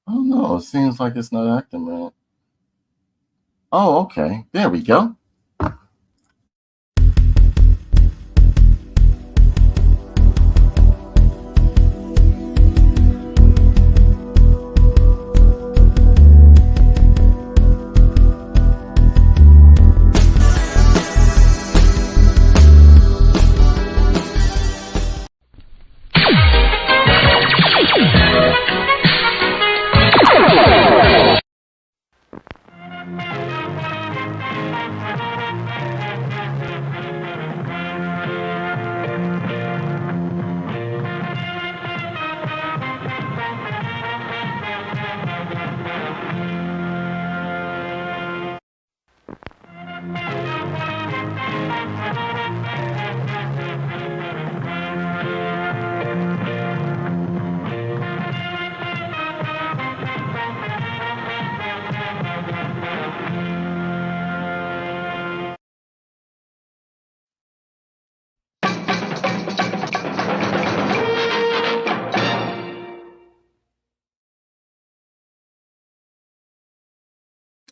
Oh no, it seems like it's not acting right. Oh, okay. There we go.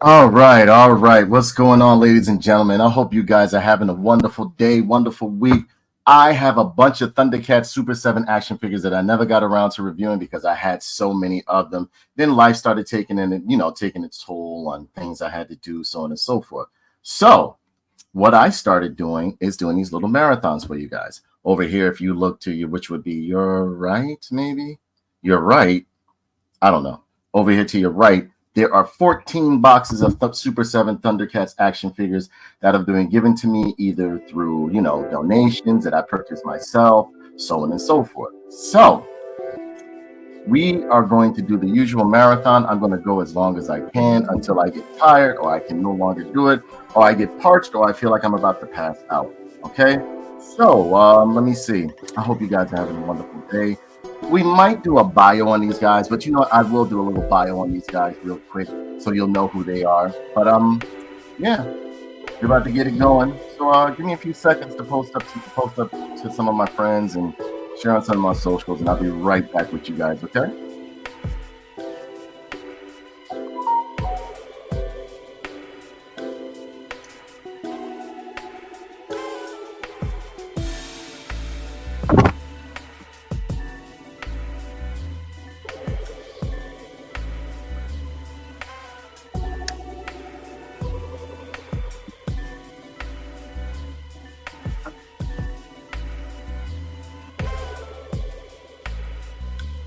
All right, all right. What's going on, ladies and gentlemen? I hope you guys are having a wonderful day, wonderful week. I have a bunch of Thundercats Super 7 action figures that I never got around to reviewing because I had so many of them. Then life started taking its toll on things I had to do, so on and so forth. So, what I started doing is doing these little marathons for you guys. Over here, if you look to you, which would be your right, maybe? Your right. I don't know. Over here to your right, there are 14 boxes of Super 7 Thundercats action figures that have been given to me either through, donations that I purchased myself, so on and so forth. So, we are going to do the usual marathon. I'm going to go as long as I can until I get tired or I can no longer do it or I get parched or I feel like I'm about to pass out. Okay? So, let me see. I hope you guys are having a wonderful day. We might do a bio on these guys, but I will do a little bio on these guys real quick so you'll know who they are. But yeah, we're about to get it going. So give me a few seconds to post up to some of my friends and share on some of my socials, and I'll be right back with you guys. Okay?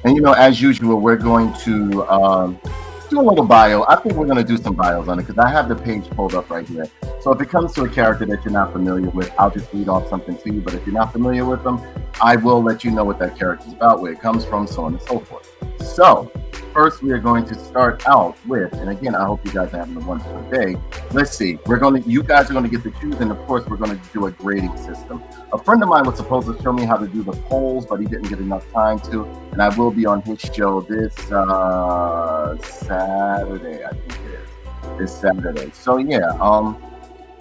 And as usual, we're going to do a little bio. I think we're going to do some bios on it because I have the page pulled up right here. So if it comes to a character that you're not familiar with, I'll just read off something to you. But if you're not familiar with them, I will let you know what that character is about, where it comes from, so on and so forth. So first, we are going to start out with, and again, I hope you guys are having a wonderful day. Let's see. You guys are going to get to choose, and of course, we're going to do a grading system. A friend of mine was supposed to show me how to do the polls, but he didn't get enough time to, and I will be on his show this Saturday, I think it is. This Saturday. So yeah,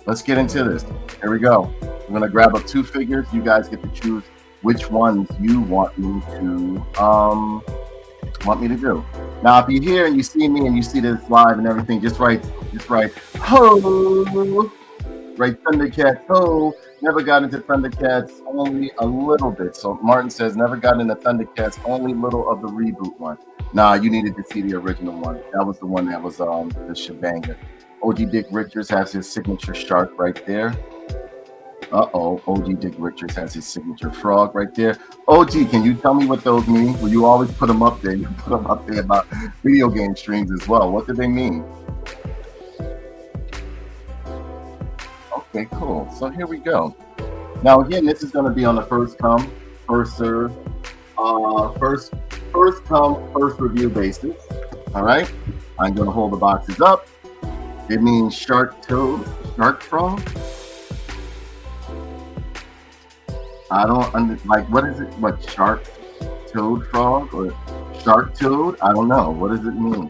let's get into this. Here we go. I'm gonna grab up two figures. You guys get to choose which ones you want me to do. Now, if you're here and you see me and you see this live and everything, just write, ho, write Thundercats, ho. Never got into Thundercats, only a little bit. So Martin says, never got into Thundercats, only little of the reboot one. Nah, you needed to see the original one. That was the one that was the shebanger. OG Dick Richards has his signature shark right there. OG Dick Richards has his signature frog right there. OG, can you tell me what those mean? Well, you always put them up there. You put them up there about video game streams as well. What do they mean? Okay, cool. So here we go. Now again, this is going to be on the first come, first serve, first come, first review basis. All right. I'm going to hold the boxes up. It means shark toad, shark frog. I don't what is it? What, shark toad frog or shark toad? I don't know. What does it mean?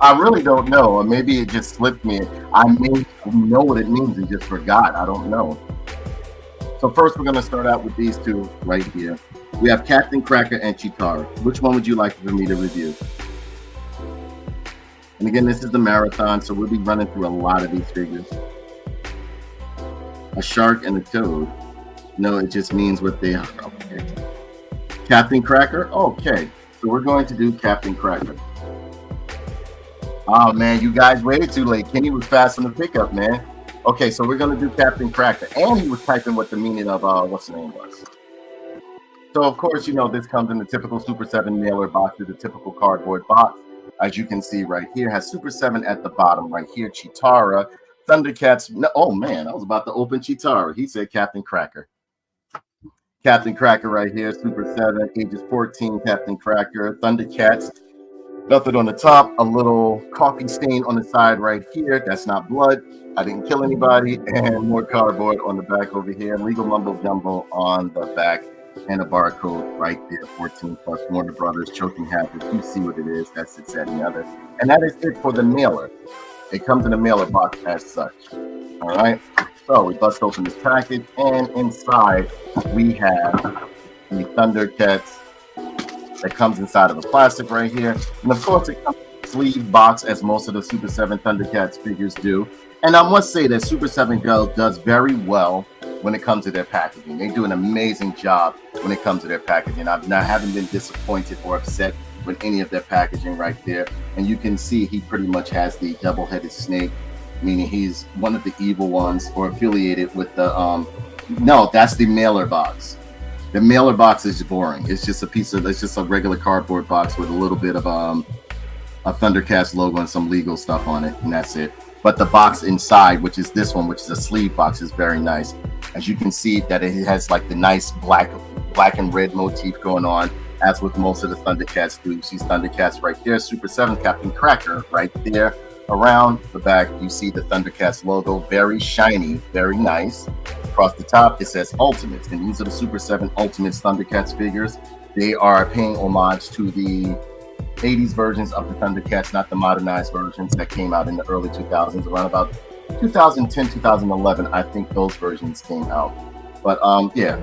I really don't know, or maybe it just slipped me. I may know what it means and just forgot. I don't know. So first, we're going to start out with these two right here. We have Captain Cracker and Chitara. Which one would you like for me to review? And again, this is the marathon, so we'll be running through a lot of these figures. A shark and a toad. No, it just means what they are. Okay. Captain Cracker. Okay, so we're going to do Captain Cracker. Oh man, you guys waited too late. Kenny was fast on the pickup, man. Okay, so we're gonna do Captain Cracker, and he was typing what the meaning of what's the name was. So of course, you know this comes in the typical Super 7 mailer box, the typical cardboard box. As you can see right here, has Super 7 at the bottom right here. Chitara, Thundercats. No, oh man, I was about to open Chitara. He said Captain Cracker. Captain Cracker right here, Super 7, ages 14, Captain Cracker, Thundercats. Nothing on the top, a little coffee stain on the side right here. That's not blood. I didn't kill anybody. And more cardboard on the back over here. Legal mumbo jumbo on the back. And a barcode right there, 14 plus Warner Brothers choking hazard. You see what it is. That's it, and the other. And that is it for the mailer. It comes in a mailer box as such. All right. So we bust open this package, and inside we have the Thundercats that comes inside of the plastic right here. And of course, it comes in a sleeve box, as most of the Super 7 Thundercats figures do. And I must say that Super 7 Girls does very well when it comes to their packaging. They do an amazing job when it comes to their packaging. I haven't been disappointed or upset with any of their packaging right there. And you can see he pretty much has the double-headed snake, meaning he's one of the evil ones or affiliated with the no, that's the mailer box. The mailer box is boring. It's just a regular cardboard box with a little bit of a Thundercats logo and some legal stuff on it, and that's it. But the box inside, which is this one, which is a sleeve box, is very nice. As you can see that it has like the nice black and red motif going on, as with most of the Thundercats do. You see Thundercats right there, Super 7 Captain Cracker right there. Around the back, you see the Thundercats logo, very shiny, very nice. Across the top, it says Ultimates, and these are the Super 7 Ultimates Thundercats figures. They are paying homage to the 80s versions of the Thundercats, not the modernized versions that came out in the early 2000s, around about 2010, 2011. I think those versions came out. But yeah,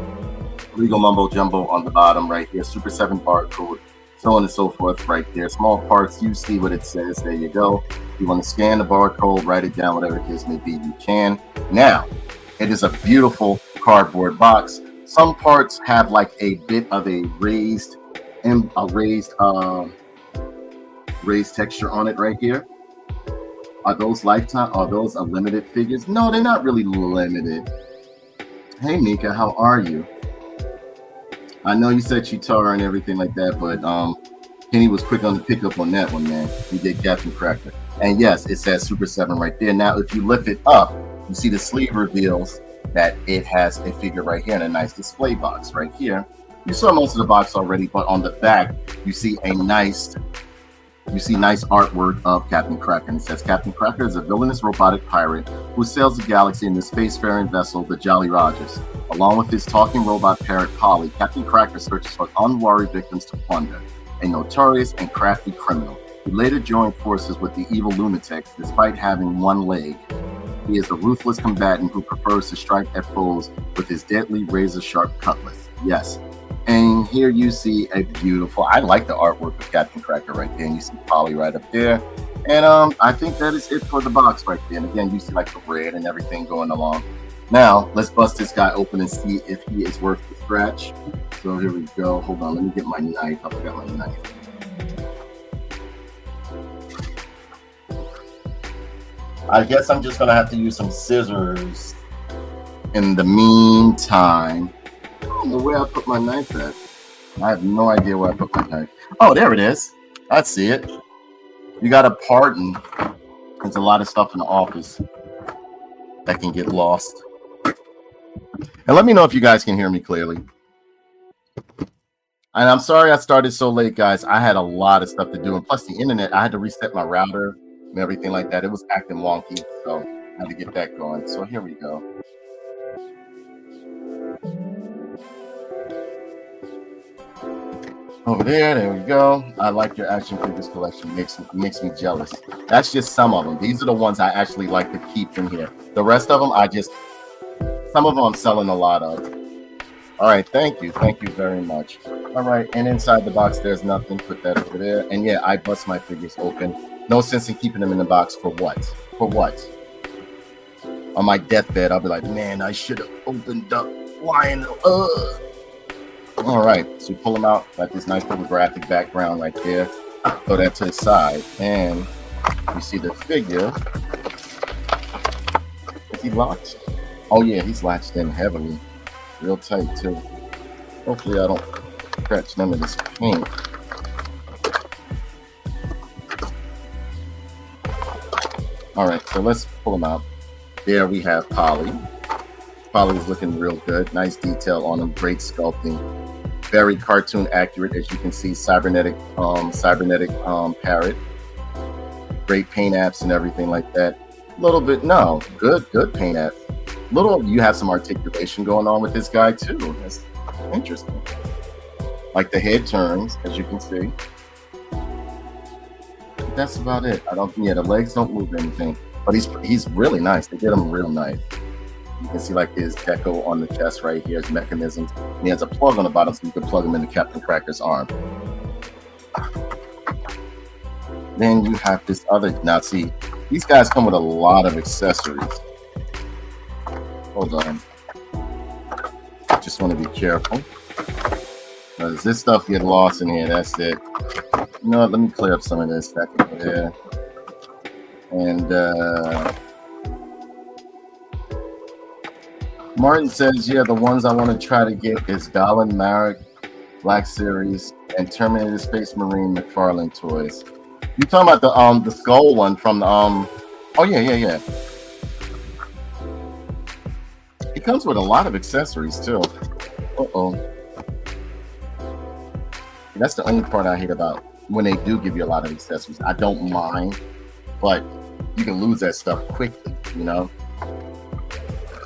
legal mumbo jumbo on the bottom right here, Super 7 barcode, so on and so forth right there. Small parts, you see what it says. There you go. If you want to scan the barcode, write it down, whatever the case may be, you can. Now, it is a beautiful cardboard box. Some parts have like a bit of a raised texture on it right here. Are those lifetime? Are those unlimited figures? No, they're not really limited. Hey Mika, how are you? I know you said Chitara and everything like that, but Kenny was quick on the pickup on that one, man. He did Captain Cracker. And yes, it says Super 7 right there. Now, if you lift it up, you see the sleeve reveals that it has a figure right here in a nice display box right here. You saw most of the box already, but on the back, you see nice artwork of Captain Cracker. And it says Captain Cracker is a villainous robotic pirate who sails the galaxy in the spacefaring vessel, the Jolly Rogers. Along with his talking robot parrot, Polly, Captain Cracker searches for unwary victims to plunder, a notorious and crafty criminal. He later joined forces with the evil lunatics despite having one leg. He is a ruthless combatant who prefers to strike at foes with his deadly razor-sharp cutlass. Yes. And here you see a beautiful, I like the artwork of Captain Cracker right there. And you see Polly right up there. And I think that is it for the box right there. And again, you see like the red and everything going along. Now, let's bust this guy open and see if he is worth the scratch. So here we go. Hold on, let me get my knife. I forgot my knife. I guess I'm just going to have to use some scissors in the meantime. I don't know where I put my knife at. I have no idea where I put my knife. Oh, there it is. I see it. You got to pardon. There's a lot of stuff in the office that can get lost. And let me know if you guys can hear me clearly. And I'm sorry I started so late, guys. I had a lot of stuff to do. And plus the internet, I had to reset my router and everything like that. It was acting wonky. So I had to get that going. So here we go. Over there we go. I like your action figures collection. Makes me jealous. That's just some of them. These are the ones I actually like to keep in here. The rest of them, some of them I'm selling a lot of. All right, thank you very much. All right, and inside the box there's nothing. Put that over there. And yeah, I bust my figures open No sense in keeping them in the box for what? For what? On my deathbed, I'll be like, man, I should have opened up Lion. All right, so we pull them out. Got this nice little graphic background right there. Throw that to the side, and you see the figure. Is he locked? Oh yeah, he's latched in heavily, real tight too. Hopefully, I don't scratch none of this paint. All right, so let's pull him out. There we have Polly. Polly's looking real good. Nice detail on him. Great sculpting. Very cartoon accurate, as you can see. Cybernetic parrot. Great paint apps and everything like that. A little bit, no, good paint apps. You have some articulation going on with this guy too. That's interesting. Like the head turns, as you can see. That's about it. The legs don't move or anything, but he's really nice. They did him real nice. You can see like his deco on the chest right here, his mechanisms. And he has a plug on the bottom so you can plug him into Captain Cracker's arm. Then you have this other, now see, these guys come with a lot of accessories. Hold on. Just want to be careful. Because this stuff get lost in here, that's it. You know what, let me clear up some of this back over there. And Martin says, yeah, the ones I want to try to get is Goblin Marek, Black Series, and Terminator Space Marine McFarlane toys. You talking about the skull one from the oh yeah. It comes with a lot of accessories too. That's the only part I hate about when they do give you a lot of accessories. I don't mind, but you can lose that stuff quickly, you know.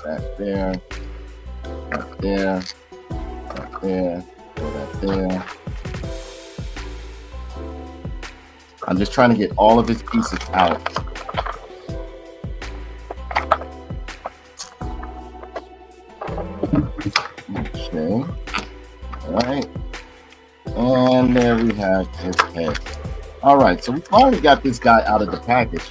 That there, that there, that there, throw that there. I'm just trying to get all of his pieces out. Okay. All right. And there we have his head. All right. So we finally got this guy out of the package.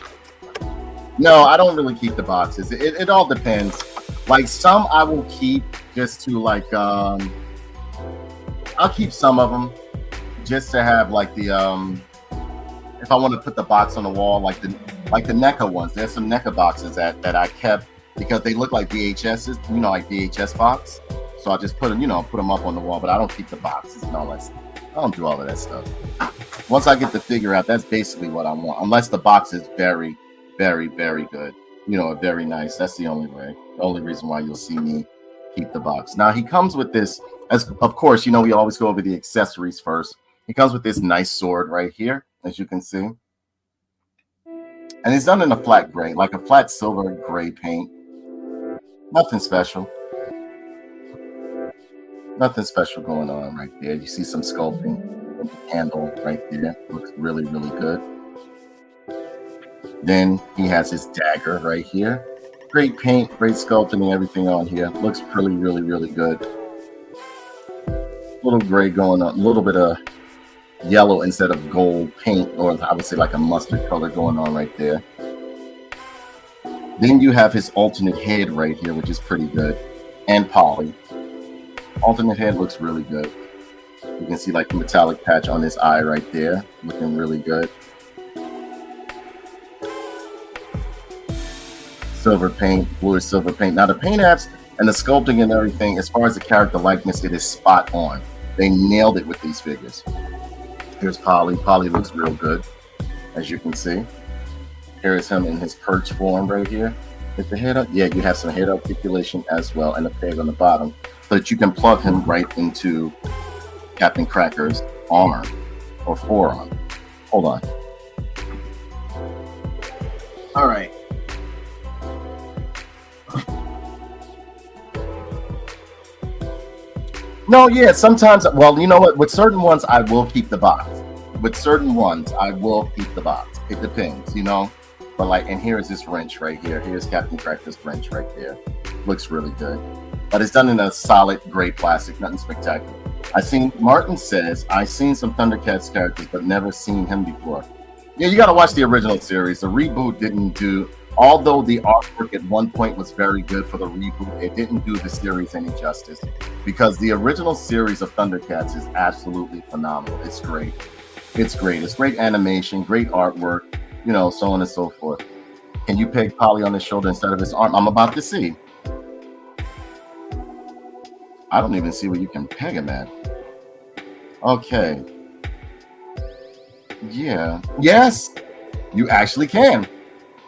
No, I don't really keep the boxes. It all depends. Like some I will keep just to like, I'll keep some of them just to have like the, if I want to put the box on the wall, like the NECA ones. There's some NECA boxes that I kept because they look like VHSs, you know, like VHS box. So I just put them up on the wall, but I don't keep the boxes and all that stuff. I don't do all of that stuff. Once I get the figure out, that's basically what I want. Unless the box is very, very, very good. You know, very nice. That's the only way. The only reason why you'll see me keep the box. Now he comes with this, as of course, you know, we always go over the accessories first. He comes with this nice sword right here, as you can see. And it's done in a flat gray, like a flat silver gray paint. Nothing special. Nothing special going on right there. You see some sculpting with the handle right there. Looks really, really good. Then he has his dagger right here. Great paint, great sculpting and everything on here. Looks really, really, really good. Little gray going on, a little bit of yellow instead of gold paint, or I would say like a mustard color going on right there. Then you have his alternate head right here, which is pretty good. And Polly. Alternate head looks really good. You can see like the metallic patch on his eye right there, looking really good. Silver paint, bluish silver paint. Now the paint apps and the sculpting and everything, as far as the character likeness, it is spot on. They nailed it with these figures. Here's Polly. Polly looks real good, as you can see. Here's him in his perch form right here. With the head up, yeah, you have some head articulation as well, and a peg on the bottom, so that you can plug him right into Captain Cracker's arm or forearm. Hold on. All right. No, yeah, sometimes, well, you know what? With certain ones, I will keep the box. With certain ones, I will keep the box. It depends, you know? But like, and here is this wrench right here. Here's Captain Cracker's wrench right there. Looks really good. But it's done in a solid gray plastic, nothing spectacular. Martin says, I've seen some Thundercats characters, but never seen him before. Yeah, you got to watch the original series. The reboot didn't do, although the artwork at one point was very good for the reboot, it didn't do the series any justice because the original series of Thundercats is absolutely phenomenal. It's great. It's great. It's great animation, great artwork, so on and so forth. Can you peg Polly on his shoulder instead of his arm? I'm about to see. I don't even see where you can peg him at. Okay. Yeah. Yes, you actually can.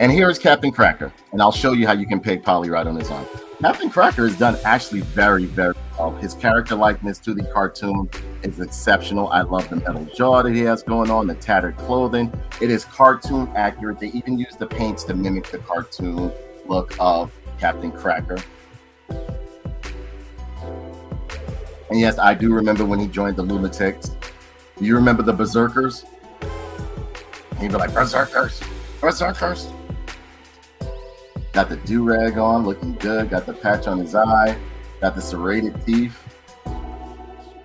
And here is Captain Cracker. And I'll show you how you can peg Polly right on his arm. Captain Cracker is done actually very, very well. His character likeness to the cartoon is exceptional. I love the metal jaw that he has going on, the tattered clothing. It is cartoon accurate. They even use the paints to mimic the cartoon look of Captain Cracker. And yes, I do remember when he joined the Lunatics. Do you remember the Berserkers? He'd be like, Berserkers, Berserkers. Got the do-rag on, looking good. Got the patch on his eye. Got the serrated teeth.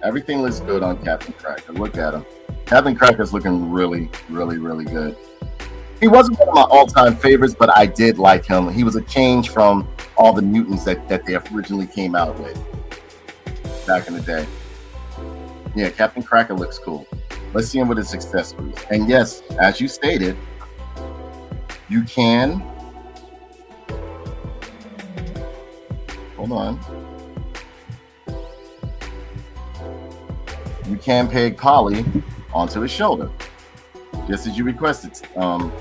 Everything looks good on Captain Cracker. Look at him. Captain Cracker's looking really, really, really good. He wasn't one of my all-time favorites, but I did like him. He was a change from all the mutants that they originally came out with back in the day. Yeah, Captain Cracker looks cool. Let's see him with his accessories. And yes, as you stated, you can. Hold on. You can peg Polly onto his shoulder, just as you requested. You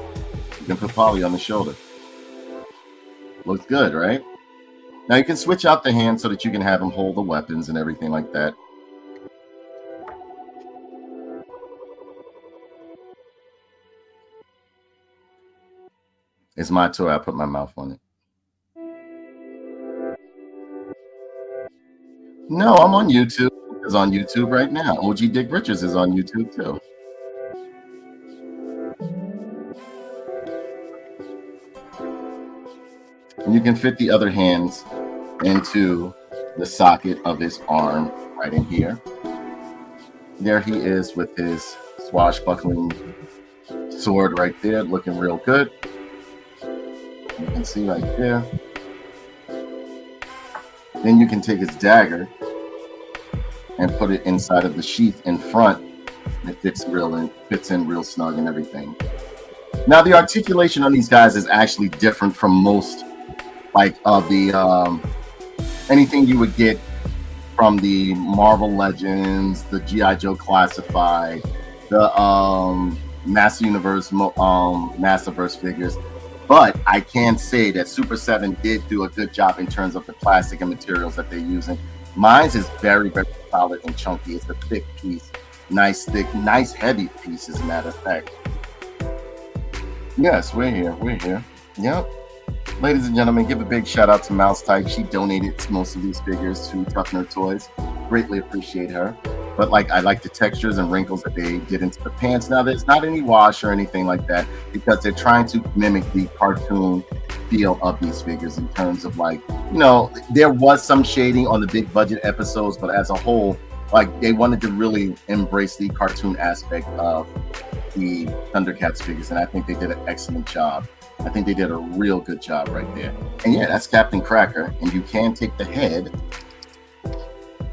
can put Polly on the shoulder. Looks good, right? Now you can switch out the hand so that you can have him hold the weapons and everything like that. It's my toy. I put my mouth on it. No, I'm on YouTube. It's on YouTube right now. OG Dick Richards is on YouTube too. And you can fit the other hands into the socket of his arm right in here. There he is with his swashbuckling sword right there, looking real good. You can see right there. Then you can take his dagger and put it inside of the sheath in front. It fits in real snug and everything. Now the articulation on these guys is actually different from most, like the anything you would get from the Marvel Legends, the G.I. Joe Classified, the Master Universe, Masterverse figures. But I can say that Super 7 did do a good job in terms of the plastic and materials that they're using. Mine's is very, very solid and chunky. It's a thick piece, nice, thick, nice, heavy piece, as a matter of fact. Yes, we're here. Yep. Ladies and gentlemen, give a big shout out to Mouse Type. She donated most of these figures to Tuffner Toys. Greatly appreciate her. But I like the textures and wrinkles that they did into the pants. Now, there's not any wash or anything like that because they're trying to mimic the cartoon feel of these figures in terms of there was some shading on the big budget episodes, but as a whole, they wanted to really embrace the cartoon aspect of the Thundercats figures, and I think they did an excellent job. I think they did a real good job right there. And yeah, that's Captain Cracker, and you can take the head.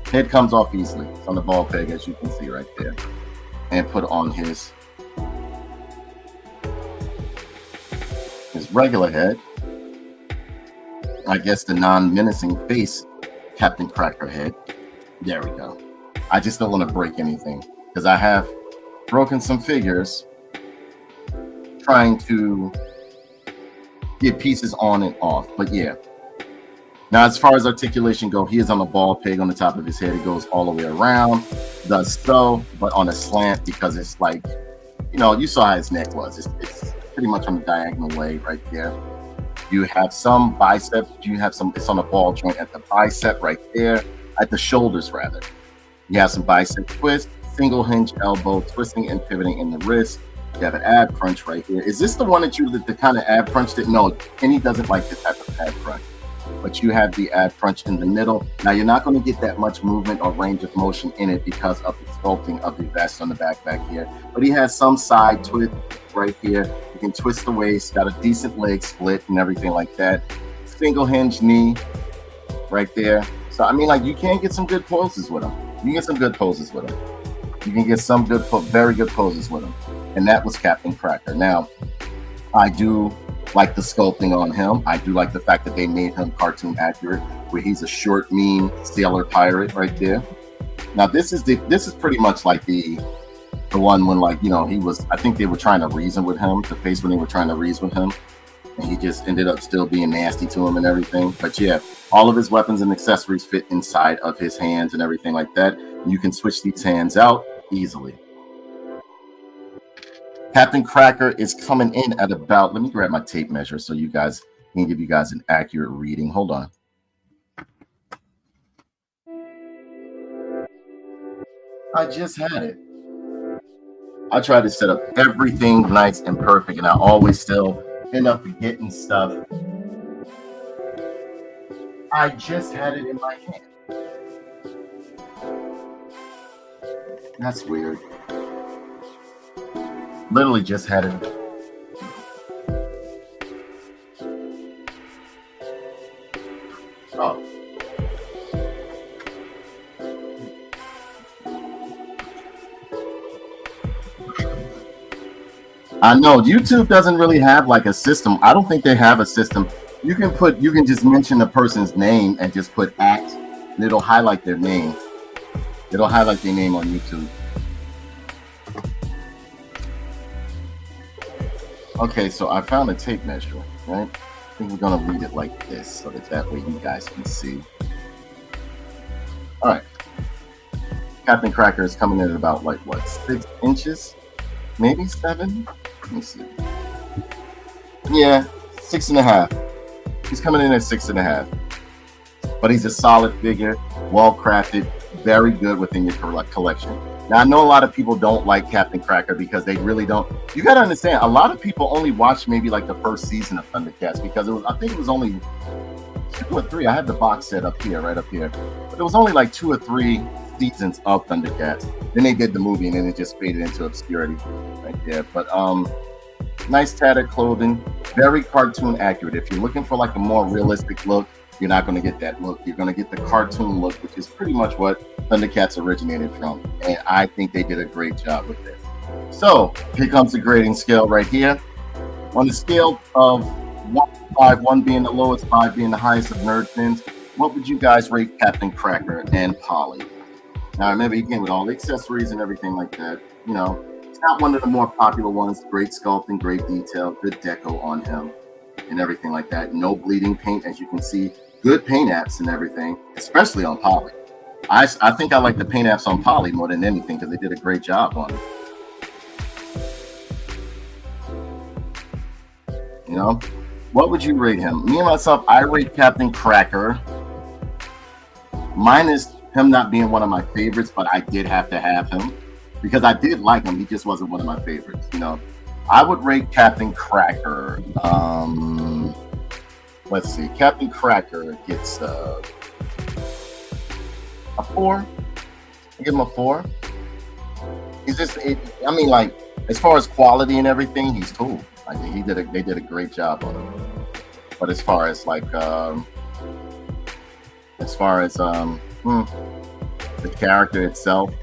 Head comes off easily. It's on the ball peg, as you can see right there. And put on his regular head. I guess the non-menacing face Captain Cracker head. There we go. I just don't want to break anything because I have broken some figures trying to get pieces on and off. But yeah. Now, as far as articulation go, he is on a ball peg on the top of his head. It goes all the way around, thus so, but on a slant because it's you saw how his neck was. It's pretty much on the diagonal way right there. You have some bicep. It's on a ball joint at the bicep right there, at the shoulders rather. You have some bicep twist, single hinge elbow, twisting and pivoting in the wrist. You have an ab crunch right here. Is this the one that the kind of ab crunch that? No, Kenny doesn't like this type of ab crunch. but you have the ad crunch in the middle. Now you're not going to get that much movement or range of motion in it because of the sculpting of the vest on the back here. But he has some side twist right here. You can twist the waist, got a decent leg split and everything like that. Single hinge knee right there. So I mean, like, you can get some good poses with him. You can get some good poses with him. You can get some good, very good poses with him. And that was Captain Cracker. Now, I do like the sculpting on him. I do like the fact that they made him cartoon accurate, where he's a short, mean sailor pirate right there. Now, this is pretty much like the one when, like, you know, he was, I think they were trying to reason with him, the face when they were trying to reason with him. And he just ended up still being nasty to him and everything. But yeah, all of his weapons and accessories fit inside of his hands and everything like that. You can switch these hands out easily. Captain Cracker is coming in at about, let me grab my tape measure so you guys can give you guys an accurate reading. Hold on. I just had it. I try to set up everything nice and perfect, and I always still end up getting stuff. I just had it in my hand. That's weird. Literally just had it. Oh. I know YouTube doesn't really have like a system. I don't think they have a system. You can just mention a person's name and just put @ and it'll highlight their name. It'll highlight their name on YouTube. Okay, so I found a tape measure, right? I think we're gonna read it like this so that way you guys can see. All right. Captain Cracker is coming in at about, like, what, 6 inches? Maybe 7? Let me see. Yeah, 6.5. He's coming in at 6.5. But he's a solid figure, well crafted, very good within your collection. Now, I know a lot of people don't like Captain Cracker because they really don't. You got to understand, a lot of people only watch maybe like the first season of Thundercats because I think it was only 2 or 3. I have the box set up here, right up here. But it was only like 2 or 3 seasons of Thundercats. Then they did the movie and then it just faded into obscurity right there. But nice tattered clothing, very cartoon accurate. If you're looking for like a more realistic look, you're not going to get that look. You're going to get the cartoon look, which is pretty much what Thundercats originated from. And I think they did a great job with this. So here comes the grading scale right here. On the scale of 1 to 5, 1 being the lowest, 5 being the highest of nerd fins, what would you guys rate Captain Cracker and Polly? Now, remember, he came with all the accessories and everything like that. You know, it's not one of the more popular ones. Great sculpting, great detail, good deco on him and everything like that. No bleeding paint, as you can see. Good paint apps and everything, especially on Polly. I think I like the paint apps on Polly more than anything because they did a great job on it. You know, what would you rate him? Me and myself, I rate Captain Cracker. Minus him not being one of my favorites, but I did have to have him because I did like him. He just wasn't one of my favorites. You know, I would rate Captain Cracker. Let's see. Captain Cracker gets a 4. I give him a 4. He's just, I mean, like, as far as quality and everything, he's cool. I think they did a great job on him. But as far as like, the character itself,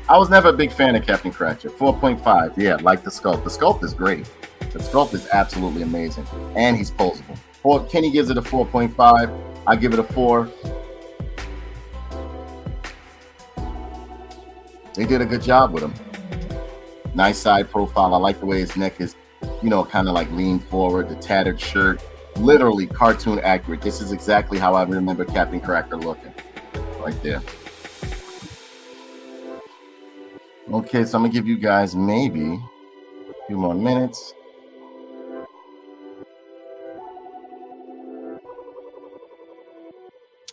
I was never a big fan of Captain Cracker. 4.5. Yeah, like the sculpt. The sculpt is great. The sculpt is absolutely amazing, and he's posable. Kenny gives it a 4.5. I give it a 4. They did a good job with him. Nice side profile. I like the way his neck is, you know, kind of like leaned forward. The tattered shirt, literally cartoon accurate. This is exactly how I remember Captain Cracker looking, right there. Okay, so I'm gonna give you guys maybe a few more minutes.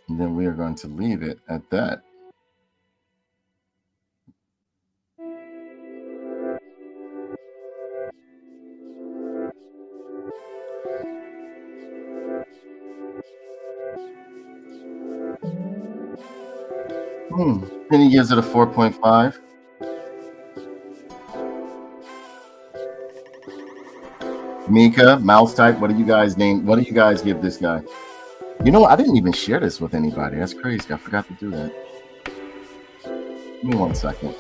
And then we are going to leave it at that. Penny gives it a 4.5. Mika, mouse type. What do you guys name? What do you guys give this guy? You know, I didn't even share this with anybody. That's crazy. I forgot to do that. Give me 1 second.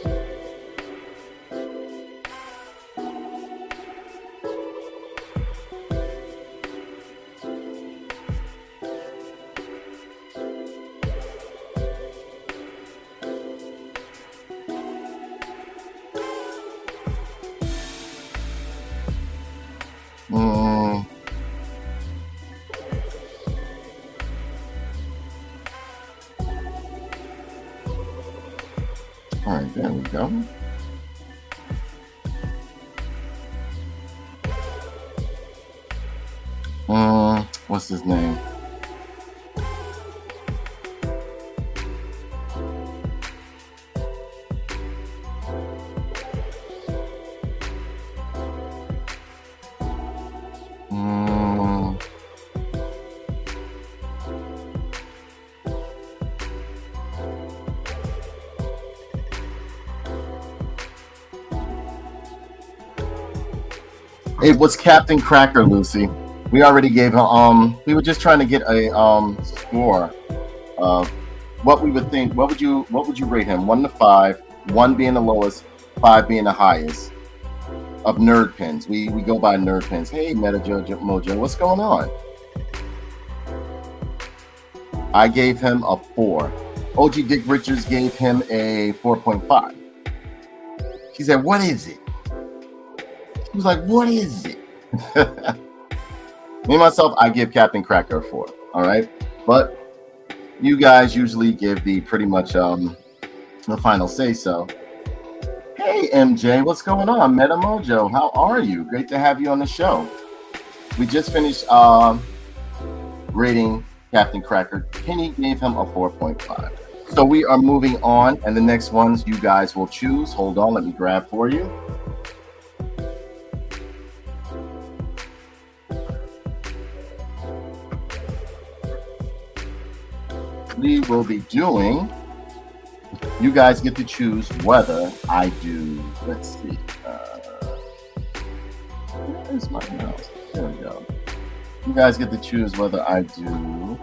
All right, there we go. What's his name? It was Captain Cracker, Lucy. We already gave him. We were just trying to get a score of what we would think. What would you rate him? 1 to 5. 1 being the lowest, 5 being the highest of nerd pins. We go by nerd pins. Hey, Meta Mojo, what's going on? I gave him a 4. OG Dick Richards gave him a 4.5. She said, "What is it?" He was like, "What is it?" Me myself, I give Captain Cracker a 4. All right, but you guys usually give the pretty much the final say so. Hey MJ, what's going on? Meta Mojo, how are you? Great to have you on the show. We just finished rating Captain Cracker. Penny gave him a 4.5. So we are moving on, and the next ones you guys will choose. Hold on, let me grab for you. We will be doing, you guys get to choose whether I do, let's see, where's my mouse? There we go. You guys get to choose whether I do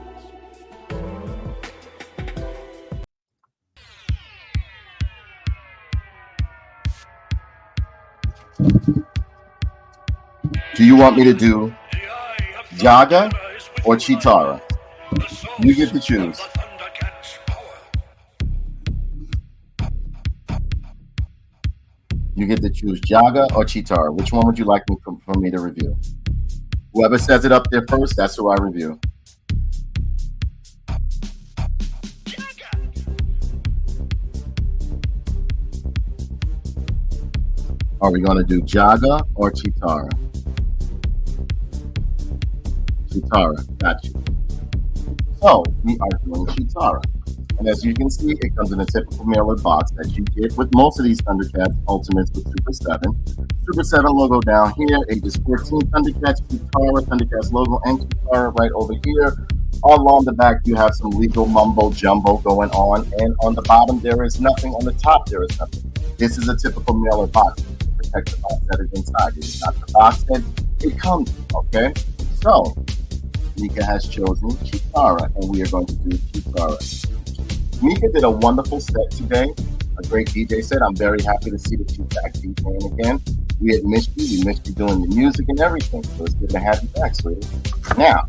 you want me to do Jaga or Chitara? You get to choose. You get to choose Jaga or Chitara. Which one would you like me for me to review? Whoever says it up there first, that's who I review. Are we going to do Jaga or Chitara? Chitara, got you. So we are doing Chitara. And as you can see, it comes in a typical mailer box that you get with most of these Thundercats Ultimates with Super 7. Super 7 logo down here, ages 14, Thundercats, Chitara, Thundercats logo, and Chitara right over here. All along the back, you have some legal mumbo jumbo going on. And on the bottom, there is nothing. On the top, there is nothing. This is a typical mailer box. Protect the box that is inside. It is not the box that it comes in, okay? So, Mika has chosen Chitara, and we are going to do Chitara. Mika did a wonderful set today, a great DJ set. I'm very happy to see that she's back DJing again. We had missed you. We missed you doing the music and everything, so it's good to have you back, sweetie. Now,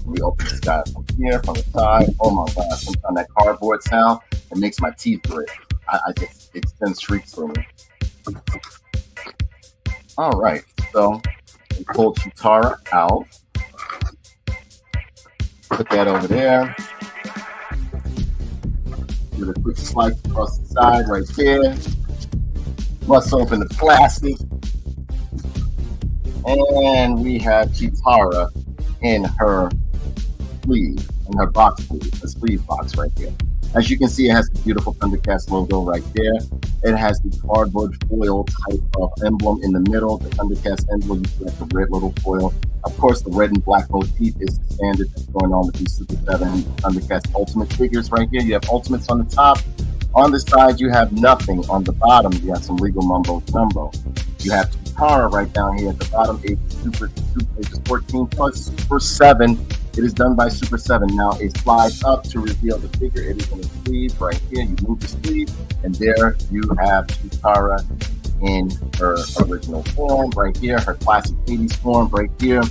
we open this guy from here, from the side. Oh my God, sometimes that cardboard sound, it makes my teeth grit. It sends shrieks through me. All right, so we pull Chitara out. Put that over there. With a quick slice across the side right there. Bust open the plastic. And we have Chitara in her sleeve, in her box sleeve, the sleeve box right there. As you can see, it has the beautiful Thundercats logo right there. It has the cardboard foil type of emblem in the middle. The Thundercats emblem, you see like the red little foil. Of course, the red and black motif is the standard that's going on with these Super 7 Thundercats Ultimate figures right here. You have Ultimates on the top, On the side, you have nothing. On the bottom, you have some legal mumbo jumbo. You have Chitara right down here at the bottom. Ages 14 plus Super 7. It is done by Super 7. Now it slides up to reveal the figure. It is in the sleeve right here. You move the sleeve, and there you have Chitara in her original form right here, her classic 80s form right here.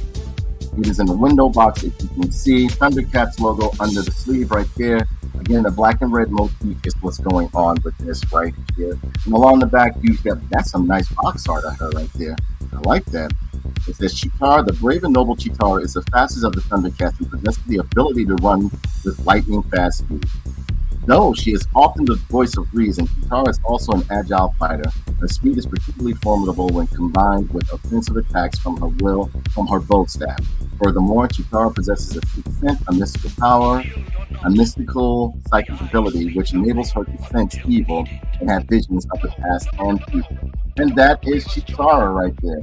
It is in the window box, if you can see. Thundercats logo under the sleeve right there. Again, the black and red motif is what's going on with this right here. And along the back, you get, that's some nice box art of her right there. I like that. It says, Chitara, the brave and noble Chitara, is the fastest of the Thundercats and possesses the ability to run with lightning fast speed. Though she is often the voice of reason, Chitara is also an agile fighter. Her speed is particularly formidable when combined with offensive attacks from her bow staff. Furthermore, Chitara possesses a sixth sense, a mystical power, a mystical psychic ability which enables her to sense evil and have visions of the past and future. And that is Chitara right there.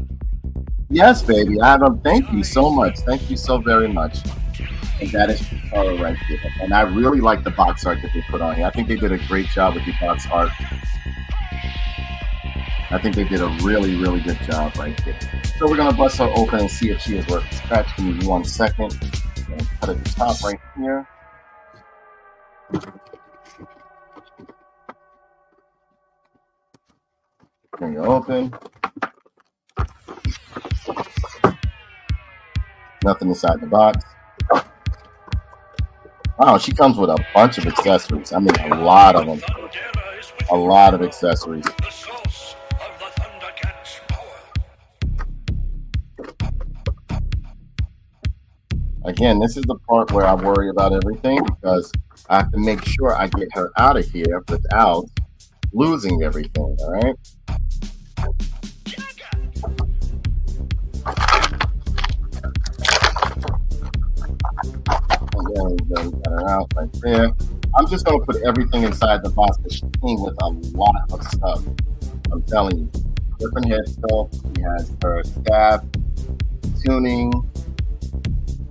Yes, baby, Adam, thank you so much. Thank you so very much. And that is Chitara right there. And I really like the box art that they put on here. I think they did a great job with the box art. I think they did a really, really good job right there. So we're going to bust her open and see if she is worth the scratch. Give me 1 second. And cut at the top right here. Bring it open. Nothing inside the box. Wow, she comes with a bunch of accessories. I mean, a lot of them. A lot of accessories. Again, this is the part where I worry about everything because I have to make sure I get her out of here without losing everything, all right? And then we got her out right there. I'm just going to put everything inside the box because she came with a lot of stuff. I'm telling you. Different head sculpt. She has her staff, tuning,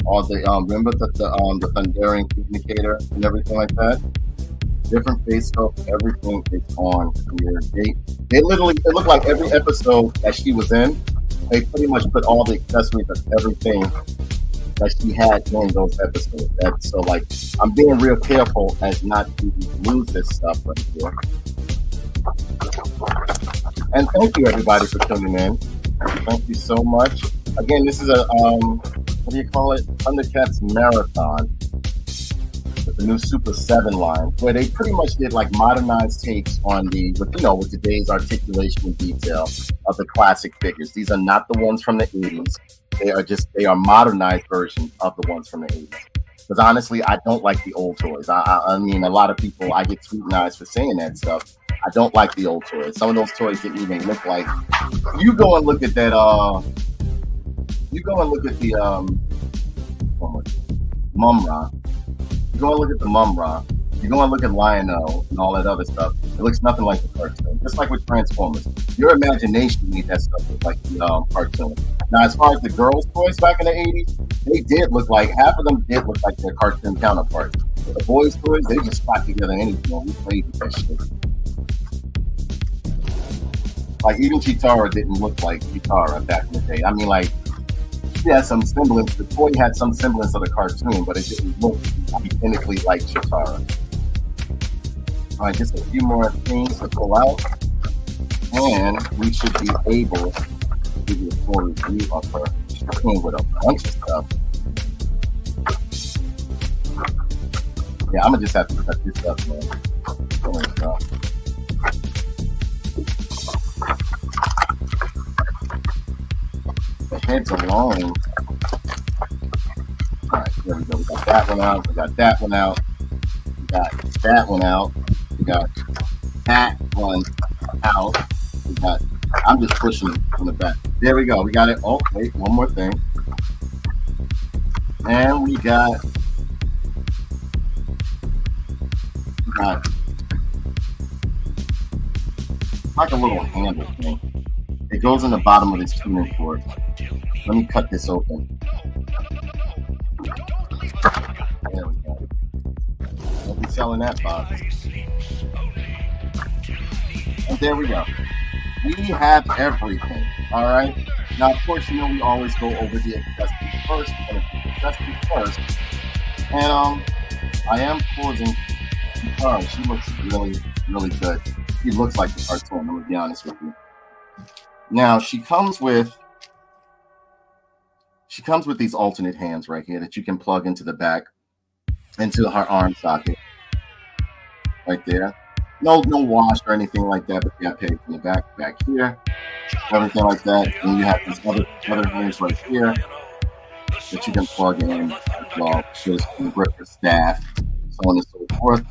all the remember the Thundering communicator and everything like that. Different face sculpt, everything is on here. They literally, it looked like every episode that she was in, they pretty much put all the accessories of everything that she had in those episodes. So like, I'm being real careful as not to lose this stuff right here. And thank you everybody for tuning in. Thank you so much. Again, this is a what do you call it? Thundercats marathon with the new Super 7 line, where they pretty much did like modernized takes on with today's articulation and detail of the classic figures. These are not the ones from the 80s. They are modernized versions of the ones from the 80s. Because honestly, I don't like the old toys. I mean, a lot of people, I get scrutinized for saying that stuff. I don't like the old toys. Some of those toys didn't even look like. You go and look at that. You go and look at the Mumra. You go and look at the Mumra. You go and look at Lion-O and all that other stuff. It looks nothing like the cartoon. Just like with Transformers. Your imagination made that stuff look like the cartoon. Now, as far as the girls' toys back in the 80s, they did look like, half of them did look like their cartoon counterparts. The boys' toys, they just slapped together anything. We played with that shit. Like, even Chitara didn't look like Chitara back in the day. I mean, like, she had some semblance. The toy had some semblance of the cartoon, but it didn't look identically like Chitara. All right, just a few more things to pull out, and we should be able to give you a full review of her. She came with a bunch of stuff. Yeah, I'm gonna just have to cut this up, man. The heads alone. All right, there we go. We got that one out. We got that one out. We got that one out. We got that one out. We got. I'm just pushing it from the back. There we go. We got it. Oh, wait, one more thing. And we got like a little handle thing. It goes in the bottom of this tuning fork. Let me cut this open. There we go. We'll be selling that box. And there we go. We have everything. All right. Now, of course, you know we always go over the accessories first. We're gonna put the accessories first. And I am pausing because she looks really, really good. She looks like the cartoon. I'm gonna be honest with you. Now she comes with these alternate hands right here that you can plug into the back, into her arm socket, right there. No wash or anything like that, but you got peg from the back here, everything like that. And you have these other hands right here that you can plug in as well. Just grip your staff, so on and so forth.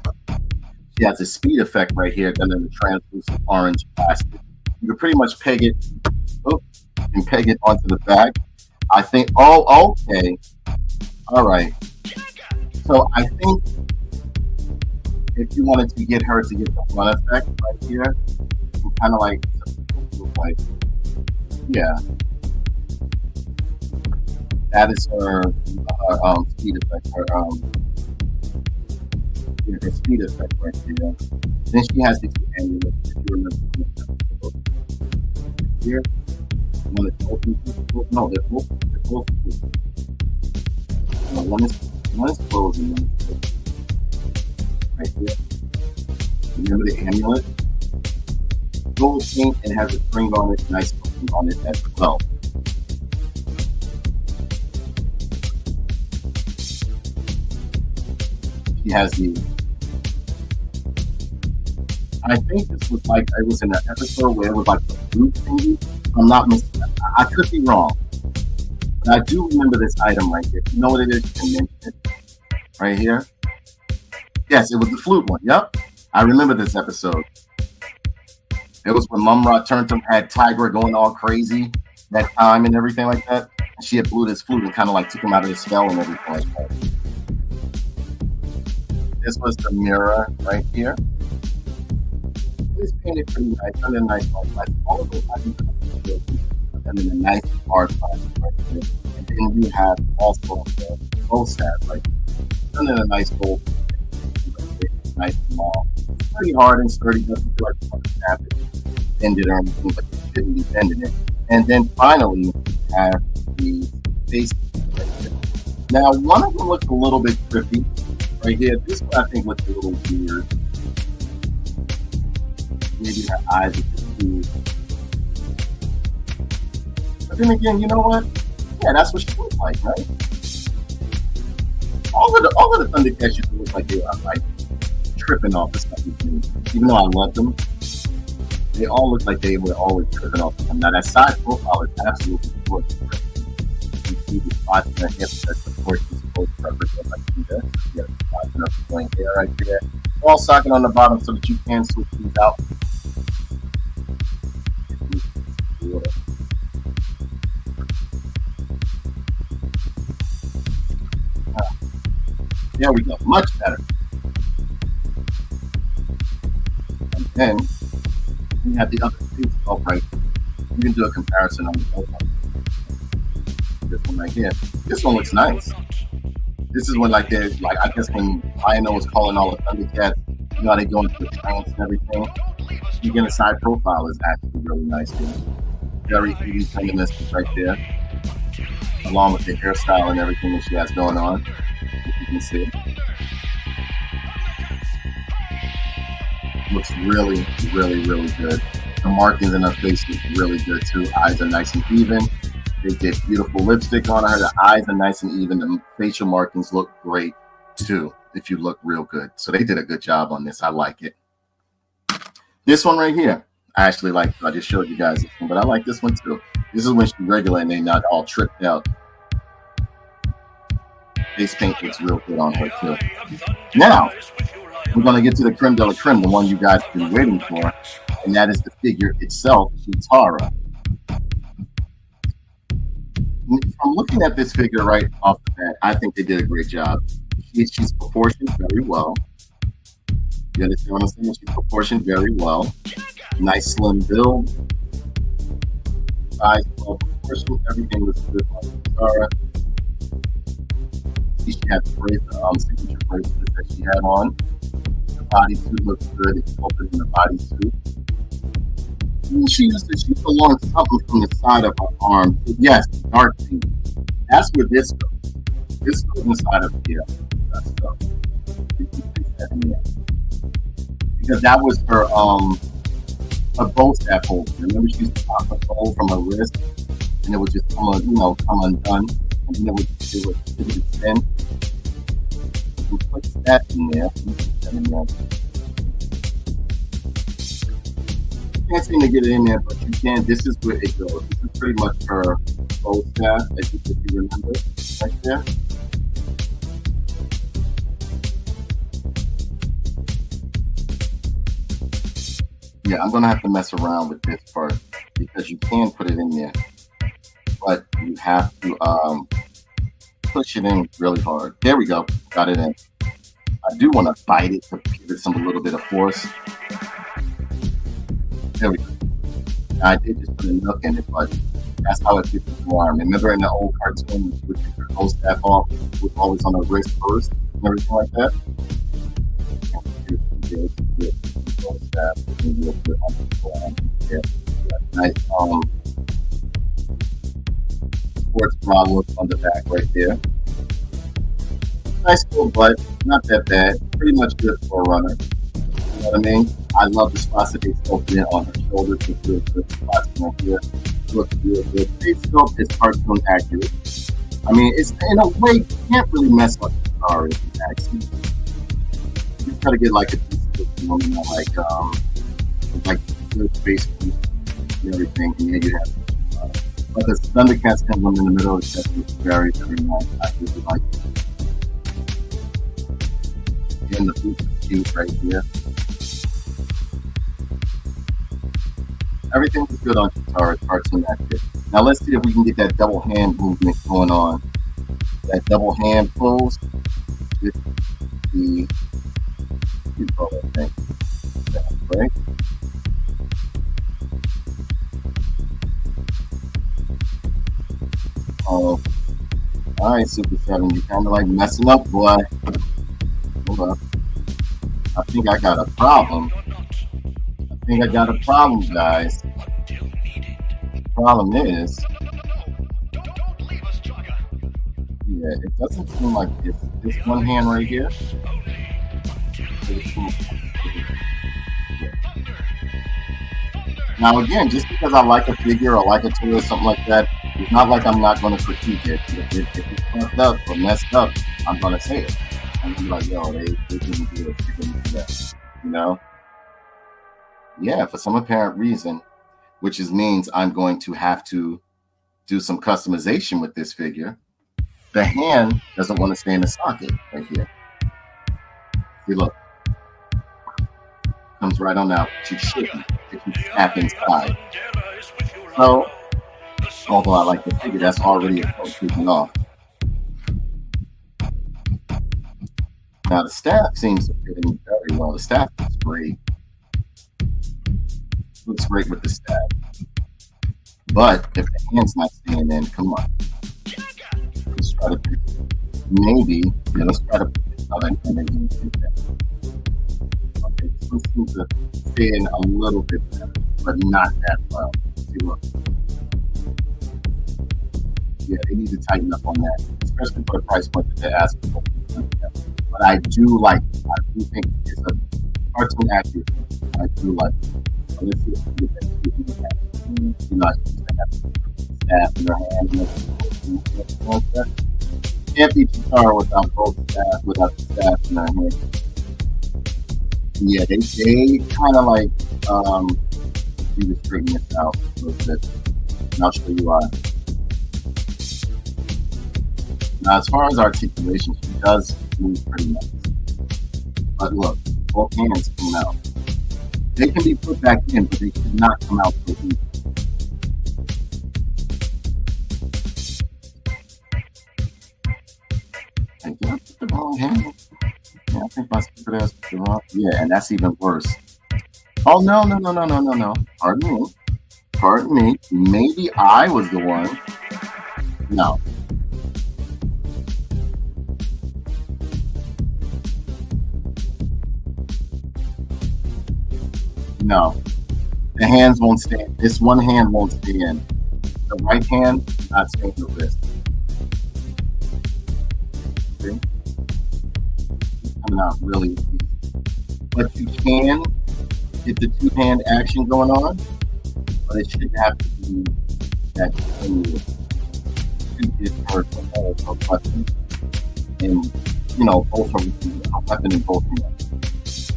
She has a speed effect right here done in the translucent orange plastic. You can pretty much peg it. Oh, you can peg it onto the back. I think. Oh, okay. All right. So I think if you wanted to get her to get the front effect right here, kind of like, yeah, that is her speed effect. Her speed effect right here. Then she has these amulets. If you remember here, one is open. No, they're both. One is closed and one is closed. Right here. Remember the amulet? Gold paint and has a string on it, nice string on it as well. She has the. I think this was like it was in an episode where it was like the blue thingy. I'm not mistaken. I could be wrong, but I do remember this item right here. You know what it is? You can mention it right here. Yes, it was the flute one. Yep, I remember this episode. It was when Mumra turned him, had Tiger going all crazy that time and everything like that. And she had blew this flute and kind of like took him out of the spell and everything like that. This was the mirror right here. It's painted pretty nice, and then nice like all of those items, and then a nice hard plastic right here. And then you have also the bow staff, right? And then a nice gold, nice and long. It's pretty hard and sturdy. Doesn't feel like you want to snap it, bend it or anything, but you shouldn't be bending it. And then finally, you have the face right here. Now, one of them looks a little bit trippy right here. This one I think looks a little weird. Maybe her eyes are just too. But then again, you know what? Yeah, that's what she looks like, right? All of the Thundercats used to look like they were like tripping off the stuff. Even though I love them, they all look like they were always tripping off of them. Now that side profile is absolutely gorgeous. You see the spots in her hips that support these close represent like this. You have spots in her flowing hair right there. All socket on the bottom so that you can switch these out. There we go, much better. And then we have the other piece. Oh, right. You can do a comparison on the other one. This one right here. This one looks nice. This is when, like, there's like I guess when Lionel was calling all the Thundercats, you know, they go into the trance and everything. You get a side profile is actually really nice here. Very easy feminist right there, along with the hairstyle and everything that she has going on. If you can see, looks really, really, really good. The markings in her face look really good too. Eyes are nice and even. They did beautiful lipstick on her. The eyes are nice and even. The facial markings look great too. If you look real good, so they did a good job on this. I like it. This one right here, I actually like. I just showed you guys this one, but I like this one too. This is when she's regular and they're not all tripped out. Face paint looks real good on her too. Now we're gonna get to the creme de la creme, the one you guys have been waiting for, and that is the figure itself, Utara. From looking at this figure right off the bat, I think they did a great job. She's proportioned very well. You understand what I'm saying? She's proportioned very well. Nice slim build. Size, well, proportion, everything was good on Utara. She had the signature bracelet that she had on. The bodysuit looks good. It's open in the bodysuit. She used to launch something from the side of her arm. Yes, dark thing. That's where this goes. This goes inside of here. That stuff. You can place that in there. Because that was her bow staff holder. Remember she used to pop her bow from her wrist and it would just come undone. And then it would spin. You place that in there. You put that in there. Can't seem to get it in there, but you can. This is where it goes. This is pretty much her bow staff, if you remember, right there. Yeah, I'm gonna have to mess around with this part because you can put it in there, but you have to push it in really hard. There we go, got it in. I do want to bite it to give it a little bit of force. There we go. I did just put a nook in it, but that's how it fits the arm. Remember in the old cartoon, when she would take her bow staff off, it was always on her wrist first and everything like that. Here's the bow staff, and we'll put on the arm. Yeah. Nice sports bra look on the back right there. Nice little butt, not that bad. Pretty much good for a runner. You know what I mean? I love the spots that they sculpted in on her shoulders. It's really good spots right here. Looks real good. They sculpt is cartoon accurate. I mean, it's in a way you can't really mess up the star if you ask me. You just gotta get like a decent woman, like good face piece and everything, and then you have. But the Thundercats emblem in the middle of the chest is very, very nice. I really like it. And the boots are cute right here. Everything is good on guitar, cartoon accurate. Now let's see if we can get that double hand movement going on. That double hand pose with the controller thing. Right? Oh, all right, Super 7, you kind of like messing up, boy. Hold up. I think I got a problem. Guys. The problem is, yeah, it doesn't seem like this one hand right here. Now again, just because I like a figure or like a toy or something like that, it's not like I'm not going to critique it. If it's fucked up or messed up, I'm going to say it. I'm going to be like, yo, they didn't do it. They didn't do that. You know? Yeah, for some apparent reason, which means I'm going to have to do some customization with this figure. The hand doesn't want to stay in the socket right here. See, look. Comes right on out. She shouldn't. If you snap inside. So, although I like the figure, that's already taken off. Now the staff seems to fit in very well. The staff is great. Looks great with the staff. But if the hand's not staying in, come on. Let's try to pick it. Maybe. Yeah, let's try to put this other hand in. Okay, this one seems to stay in a little bit better, but not that well. See, look. Yeah, they need to tighten up on that, especially for the price point that they're asking for. But I do think it's a cartoon accurate. I do like it. So let's see if we get that. You know, I used to have staff in her hand and that. Can't be Chitara without the staff in her hand. Yeah, they kind of like need to straighten this out a little bit. And I'll show you why. Now, as far as articulation, she does move pretty nice. But look, both hands come out. They can be put back in, but they should not come out so easy. Did I put the wrong hand? Yeah, I think my stupid ass put the wrong. Yeah, and that's even worse. Oh, no. Pardon me. Maybe I was the one. No. The hands won't stand. This one hand won't stand. The right hand not stand the wrist. See? It's coming out really easy. But you can get the two-hand action going on, but it shouldn't have to be that continuous. To get her to hold a weapon, and both are a weapon in both hands.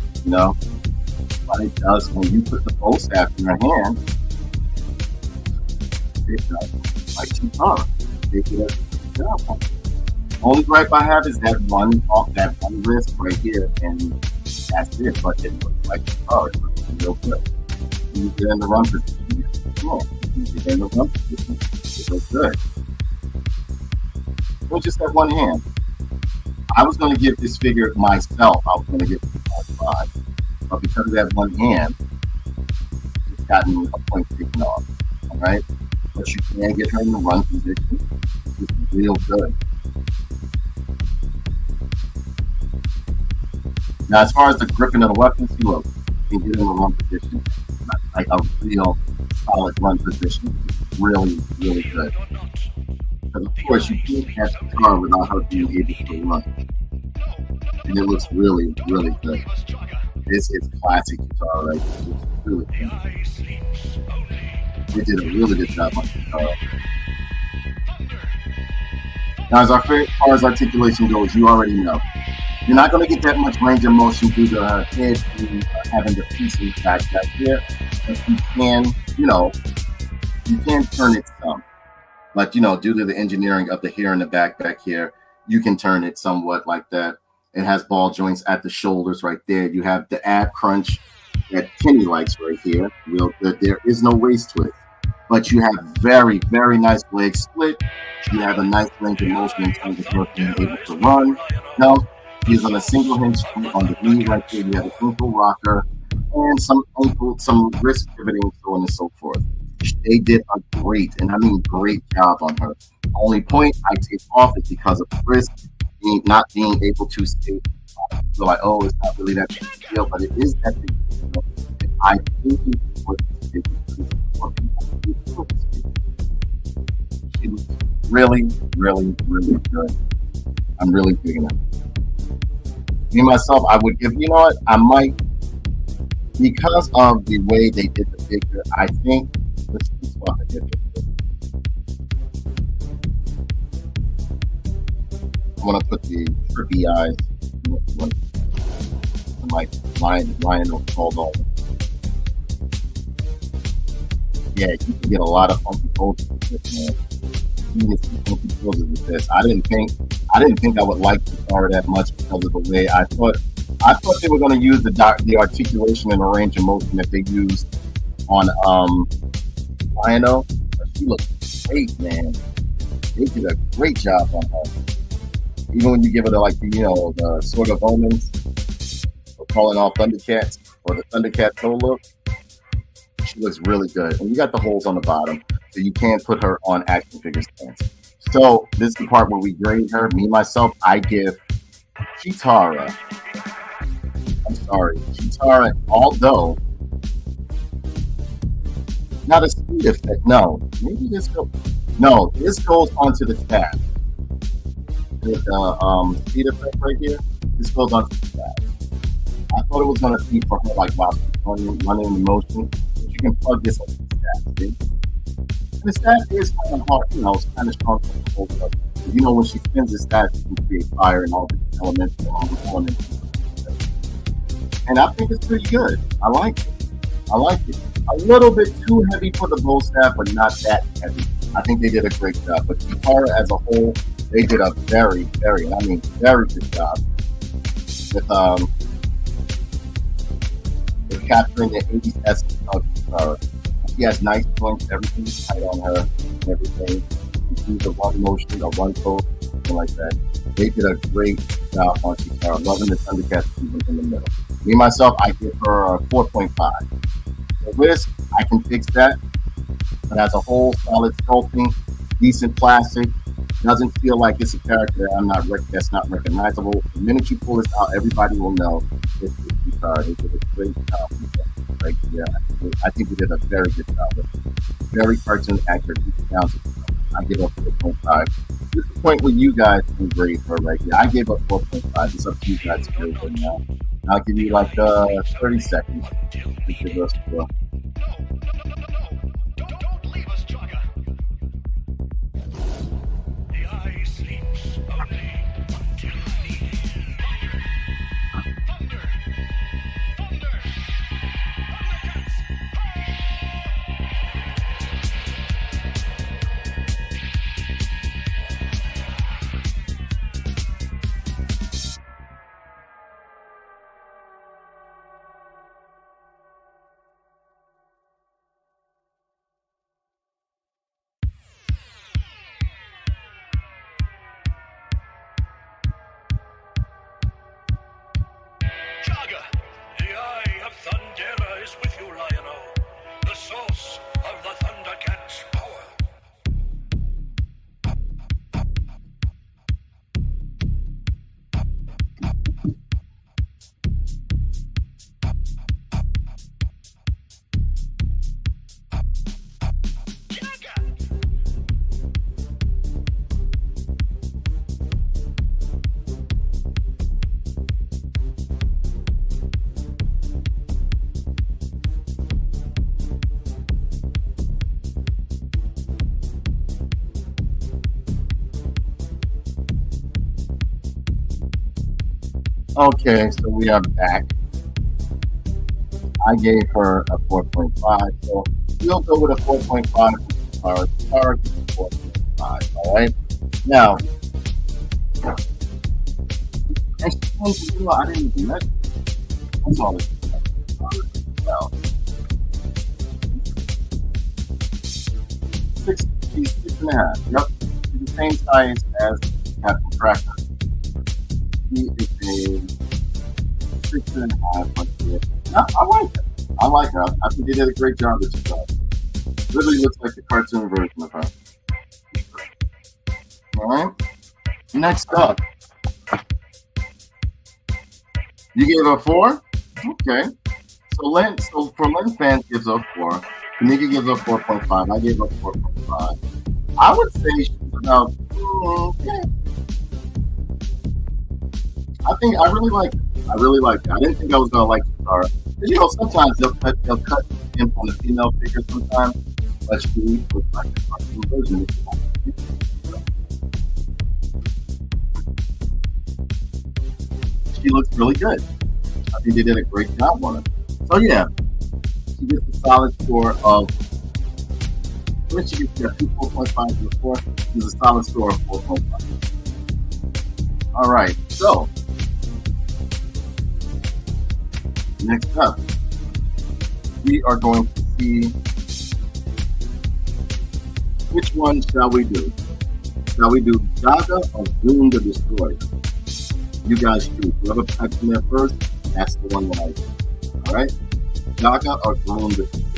But it does when you put the bow staff in your hand. It does like Chitara. They get a job on it. Only gripe I have is that one wrist right here, and that's it. But it looks like Chitara. It looks real good. You get in the run position, you get in the run position, it looks good. It was just that one hand. I was going to give this figure myself. I was going to give it 5, but because of that one hand, it's gotten a point taken off. All right, but you can get her in the run position. It's real good. Now, as far as the gripping of the weapon, see, look, you can get in the run position, like a real solid run position. It's really, really good. Because of course you can't catch the car without her being able to run. And it looks really, really good. It's classic guitar, right? It's really good. They did a really good job on the guitar. Now, as far as articulation goes, you already know. You're not going to get that much range of motion due to her head having the pieces back here. But you can, you can turn it some. But, due to the engineering of the hair in the back here, you can turn it somewhat like that. It has ball joints at the shoulders right there. You have the ab crunch that Kenny likes right here. Real good. There is no waist twist. But you have very, very nice leg split. You have a nice range of motion in terms of her being able to run. He's on a single hinge on the knee right there. You have an ankle rocker and some wrist pivoting, so on and so forth. They did a great, and I mean great job on her. Only point I take off is because of Chris not being able to stay. So like, oh, it's not really that big a deal, but it is that big a deal. I think it's worth it. She was really, really, really good. I'm really digging it. Me myself, I would give. I might, because of the way they did the figure. I think. Let's swap it. I want to put the trippy eyes. Like lion called on. Yeah, you can get a lot of funky poses with this, man. You can get some funky poses with this. I didn't think I would like the car that much because of the way I thought they were going to use the articulation and the range of motion that they used on Lionel. She looks great, man. They did a great job on her. Even when you give her the sort of omens, or calling all Thundercats, or the Thundercat toe look, she looks really good. And you got the holes on the bottom, so you can't put her on action figure stands. So this is the part where we grade her. Me, myself, I give Chitara. I'm sorry. Chitara, although not a speed effect. No. Maybe this goes. No, this goes onto the tab. With the speed effect right here. This goes onto the tab. I thought it was going to be for her like while running in motion. But you can plug this onto the tab, see? And the stab is kind of hard, it's kind of strong to hold up. When she spins the stab, she can create fire and all the elements and all the elements. And I think it's pretty good. I like it. A little bit too heavy for the bow staff, but not that heavy. I think they did a great job. But Chitara as a whole, they did a very, very, very good job with capturing the 80s essence of Chitara. She has nice joints, everything's tight on her, and everything. She used a one motion, a one pose, something like that. They did a great job on Chitara. Loving the Thundercats even in the middle. Me, myself, I give her a 4.5. The wrist, I can fix that. But as a whole, solid sculpting, decent plastic. Doesn't feel like it's a character that's not recognizable. The minute you pull this out, everybody will know it's Chitara. They did a great job. right here. I think we did a very good job with it. Very cartoon accurate. Down to I give up 4.5. This is the point where you guys can grade her right here. I gave up 4.5. It's up to you guys to grade her now. I'll give you like 30 seconds to give us score. Don't leave us, Jogger. The eye sleeps only until needed. Thunder! Thunder! Thundercats! Jogger! The eye of Thundera is with you, Lion-O. The source of the Thundercats' power. Okay, so we are back. I gave her a 4.5, so we'll go with a 4.5. Our star is 4.5. All right. Now, and she told me, I didn't even measure. That's all it is. Well, 6.5. Yep. She's the same size as Captain Cracker. He is a 6.5. I like her. I like her. I think they did a great job with this job. Literally looks like the cartoon version of her. All right. Next up, you gave her 4. Okay. So for Lynn fans gives her 4. Kanika gives her 4.5. I gave her 4.5. I would say she's about. I really like it. I didn't think I was gonna like the star. Because sometimes they'll cut him on the female figure sometimes, but she looks like the cartoon version. She looks really good. I think they did a great job on it. So yeah, she gets a solid score of. When she gets 4.5 to the 4, she's a solid score of 4.5. All right, so. Next up, we are going to see which one shall we do? Shall we do Jaga or Doom the Destroyer? You guys choose. Whoever types in there first, that's the one that I do. All right? Jaga or Doom the Destroyer?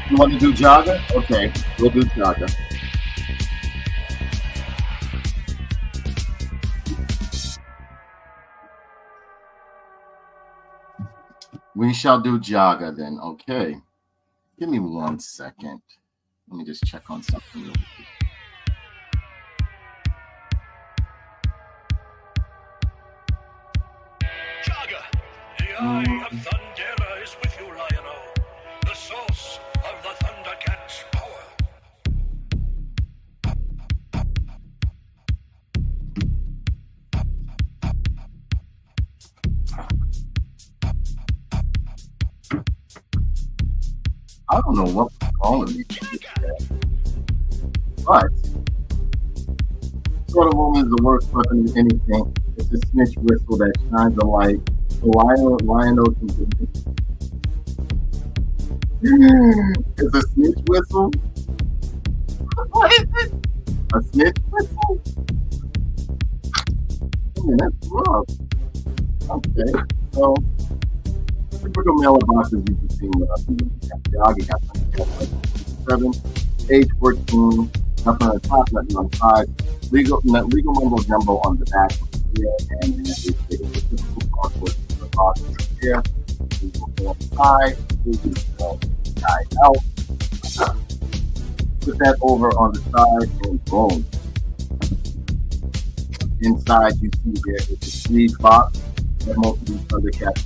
You want to do Jaga? Okay, we'll do Jaga. We shall do Jaga then. Okay. Give me 1 second. Let me just check on something real quick. Jaga, the eye of Thundera is with you, Lion-O. The source of the Thundercats' power. I don't know what was wrong with me, but sort of woman is the worst weapon in anything. It's a snitch whistle that shines a light. The Lionel can do it. It's a snitch whistle. What is it? A snitch whistle? Man, that's rough. Okay, so typical mailboxes you can see with us. Dog, you got 7, age 14, nothing on the top, nothing on the side. Legal mumbo jumbo on the back here, and then it's a typical passport for the box here. Legal on the side, legal side out. Put that over on the side, and boom. Inside, you see there is a sleeve box that most of these Thundercats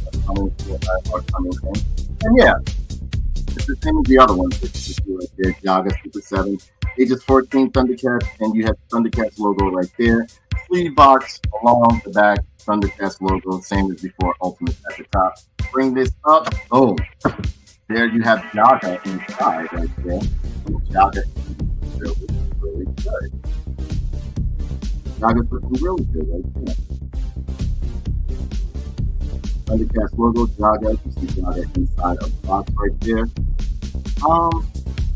are coming in. And yeah, it's the same as the other ones that you see right there. Jaga Super 7, ages 14 Thundercats, and you have the Thundercats logo right there. Sleeve box along the back, Thundercats logo, same as before, Ultimate at the top. Bring this up, boom. There you have Jaga inside right there. And Jaga is really, really good. Jaga's looking really good right there. Thundercats logo, Jaga. You see Jaga inside of the box right there.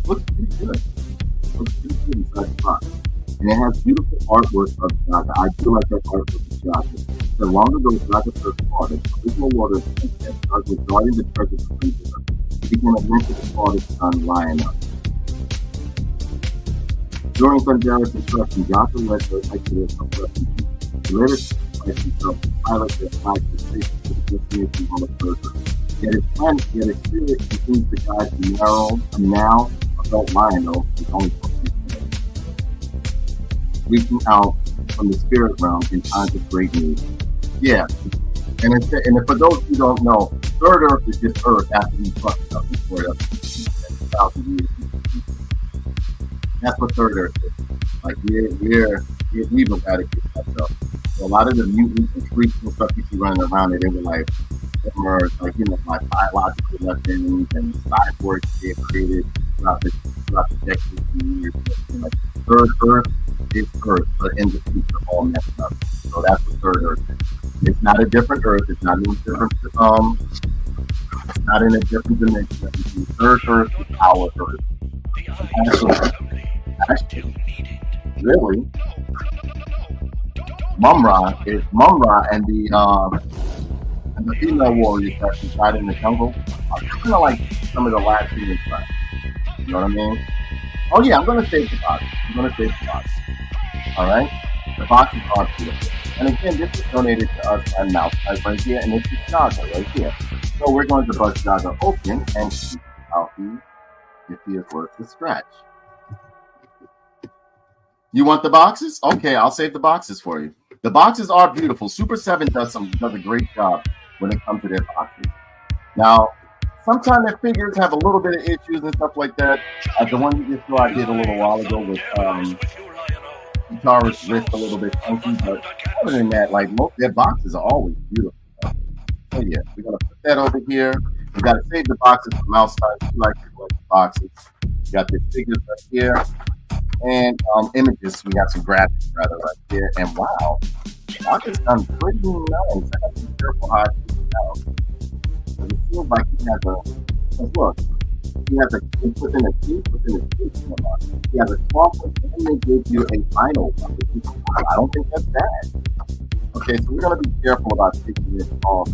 Looks pretty good. Looks pretty good inside the box. And it has beautiful artwork of Jaga. I do like that artwork of Jaga. So long ago, Jaga first artist, original water and started regarding the treasures of Mista. He became a mentor to artist on Lionel. During Thundera's construction, Jaga led the exodus of refugees. He later sacrificed himself to pilot their flight to space to the destination on the third Earth. Yet his spirit continues to guide the now adult Lionel, who's only 14 years, reaching out from the spirit realm in times of great need. Yeah, and for those who don't know, Third Earth is just Earth after we fucked up before 1,000 years. That's what Third Earth is. Like we've eradicated ourselves. So a lot of the mutants and freaks and stuff you see running around, they were like like biological weapons and cyborgs they created throughout the decades and years. Like Third Earth is Earth, but in the future all messed up. So that's what Third Earth is. It's not a different Earth. It's not in a different. It's not in a different dimension. Third Earth is our Earth. Actually, really, Mumra and the female warriors that reside in the jungle are kind of like some of the last human tribes. You know what I mean? Oh yeah, I'm gonna save the box. All right, the boxes are beautiful. And again, this is donated to us by Mouse Type right here, and this is Jaga right here. So we're going to bust Jaga open and see how if he is worth the scratch. You want the boxes? Okay, I'll save the boxes for you. The boxes are beautiful. Super 7 does a great job when it comes to their boxes. Now, sometimes their figures have a little bit of issues and stuff like that. Like the one you just saw I did a little while ago with Guitarist's wrist a little bit funky, but other than that, like most their boxes are always beautiful. So yeah, we're gonna put that over here. We gotta save the boxes for Mouse Type. We like to collect the boxes. We got the figures right here. And images, we got some graphics rather right there. And wow, Jaga's done pretty nice. I got to be careful how I take it out. It feels like he has look, he has within a piece. He has a small one, and they give you a final one. I don't think that's bad. Okay, so we're going to be careful about taking this off.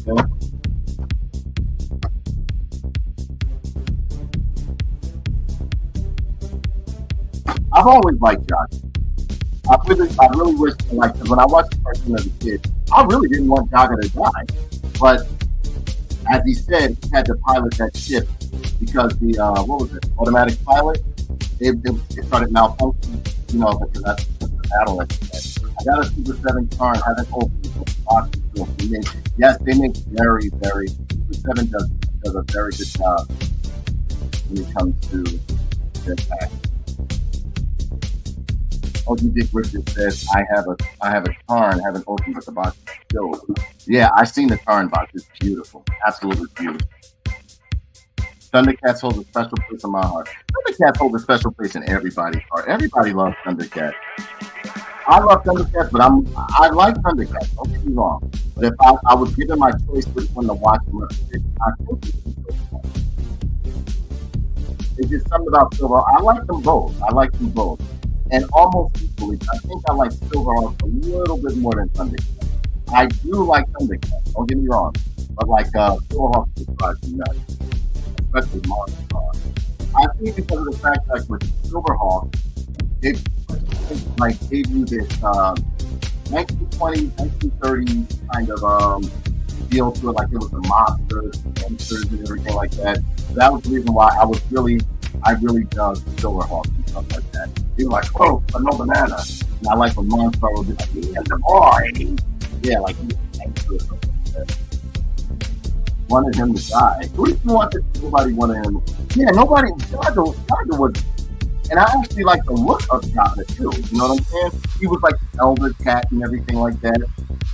Okay? I've always liked Jaga. I really wish, like, when I watched the cartoon as a kid, I really didn't want Jaga to die. But as he said, he had to pilot that ship because the automatic pilot, it started malfunctioning. You know, because that's the battle. Like I got a Super 7 car and haven't opened the box. Yes, they make very, very. Super 7 does a very good job when it comes to their package. OG Dick Richard says, I have a Tarn, haven't opened but the box is still. Yeah, I've seen the Tarn box. It's beautiful. Absolutely beautiful. Thundercats hold a special place in my heart. Thundercats hold a special place in everybody's heart. Everybody loves Thundercats. I love Thundercats, but I like Thundercats. Don't get me wrong. But if I was given my choice which one to watch, I think it's Silverhawks. It's just something about Silverhawks. I like them both. And almost equally, I think I like Silverhawks a little bit more than Thundercats. I do like Thundercats. Don't get me wrong. But like Silverhawks is probably nuts, especially Monster. I think because of the fact that with Silverhawks, it like gave you this 1920s, 1930s kind of feel to it, like it was the monsters, gangsters, and everything like that. So that was the reason why I really dug Silverhawks and stuff like that. He was like, oh, no banana. And I like when Monster would be like, me and the boy. Yeah, like he was gangster or something like that. Wanted him to die. Who did you want to? Nobody wanted him. Yeah, nobody. Jaga was. And I actually like the look of Jaga too. You know what I'm saying? He was like the elder cat and everything like that.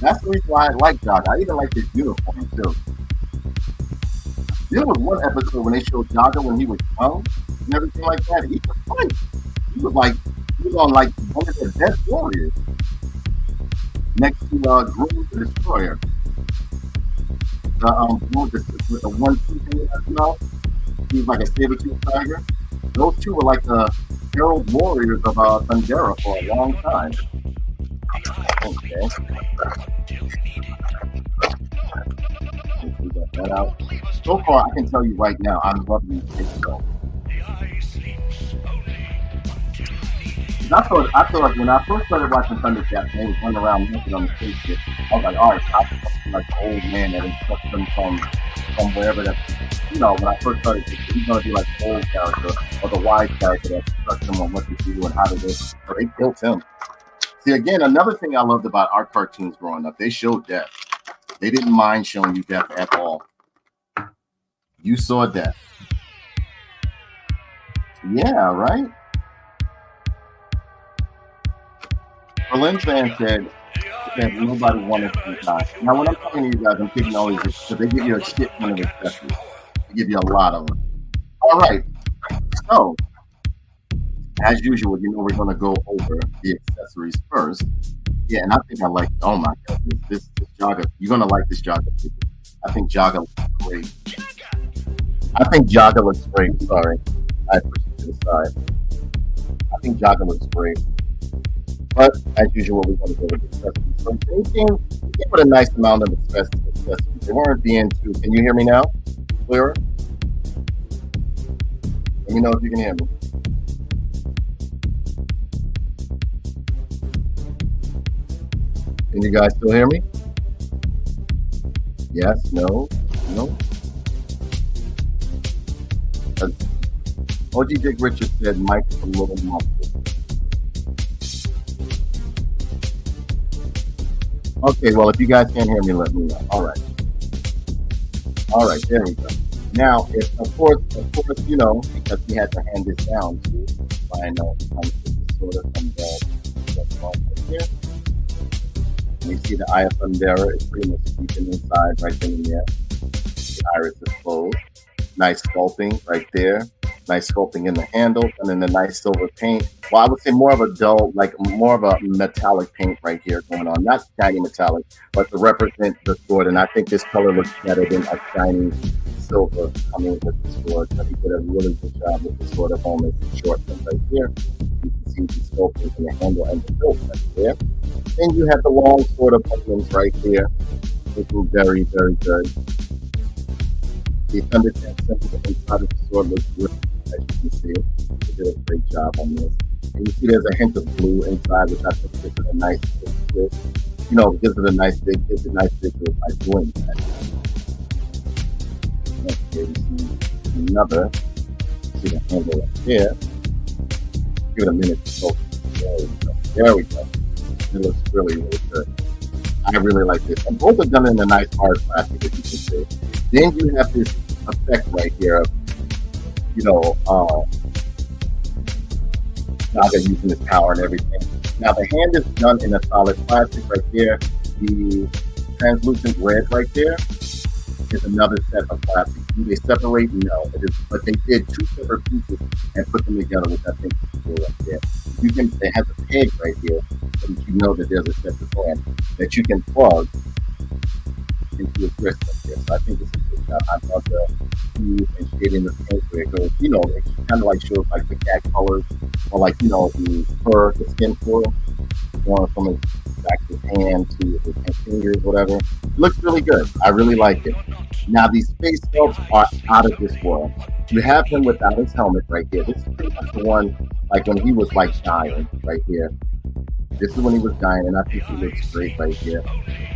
That's the reason why I like Jaga. I even like his uniform too. There was one episode when they showed Jaga when he was young and everything like that. He was funny. He was on like one of the best warriors next to Groom the Destroyer. With the 1-2 thing, you know, he was like a saber-tooth tiger. Those two were like the herald warriors of Thundera for a long time. Okay. We got that out. So far, I can tell you right now, I'm loving this show. I feel like when I first started watching Thundercats, they was running around looking on the spaceship. I was like, all right, I'm like the old man that instructs them from wherever that. You know, when I first started, he's gonna be like the old character or the wise character that instructs them on what to do and how to do it. So they built him. See, again, another thing I loved about our cartoons growing up, they showed death. They didn't mind showing you death at all. You saw death. Yeah, right? Berlin fan said that nobody wanted to die. Now, when I'm talking to you guys, I'm taking all these because they give you a shit ton of accessories. They give you a lot of them. All right. So, as usual, you know we're going to go over the accessories first. Yeah, and I think I like. Oh my goodness, this Jaga. You're going to like this Jaga. I think Jaga looks great. Sorry, I pushed it to the side. I think Jaga looks great. But as usual, we're going to go with accessories. So they came with a nice amount of accessories. They weren't being too. Can you hear me now? Clearer? Let me know if you can hear me. Can you guys still hear me? Yes, no, no. OG Dick Richard said Mike's a little muffled. Okay, well, if you guys can't hear me, let me know. All right, there we go. Now, if of course, you know, because we had to hand this down to find out sort of from the right here. And you see the eye of Thundera is pretty much sleeping inside right then and there. The iris is closed. Nice sculpting right there. Nice sculpting in the handle, and then the nice silver paint. Well, I would say more of a dull, like more of a metallic paint right here going on. Not shiny metallic, but to represent the sword. And I think this color looks better than a shiny silver coming with the sword. So he did a really good job with the sword of almost short one right here. You can see the sculpting in the handle and the hilt right there. Then you have the long sword of onions right there, which was very, very good. The Thundercats symbol inside of the sword looks good. As you can see, they did a great job on this. And you see there's a hint of blue inside, which I think gives it a nice twist. You know, gives it a nice visual by doing that. Okay, you see another. See the handle right there. Give it a minute to focus. There we go. It looks really, really good. I really like this. And both are done in a nice hard plastic, as you can see. Then you have this effect right here of, you know, Jaga using his power and everything. Now the hand is done in a solid plastic right there. The translucent red right there is another set of plastics. Do they separate? No, it is, but they did two separate pieces and put them together, which I think is cool right there. You can. It has a peg right here, so that you know that there's a separate fan that you can plug into a wrist like this. So I think it's a good job. I love the hues and shading the paint where it goes. You know, it kind of like shows like the cat colors or like the fur, the skin fur, going from his back to his hand to his fingers, whatever. It looks really good. I really like it. Now these face sculpts are out of this world. You have him without his helmet right here. This is pretty much the one like when he was like dying right here. This is when he was dying, and I think he looks great right here.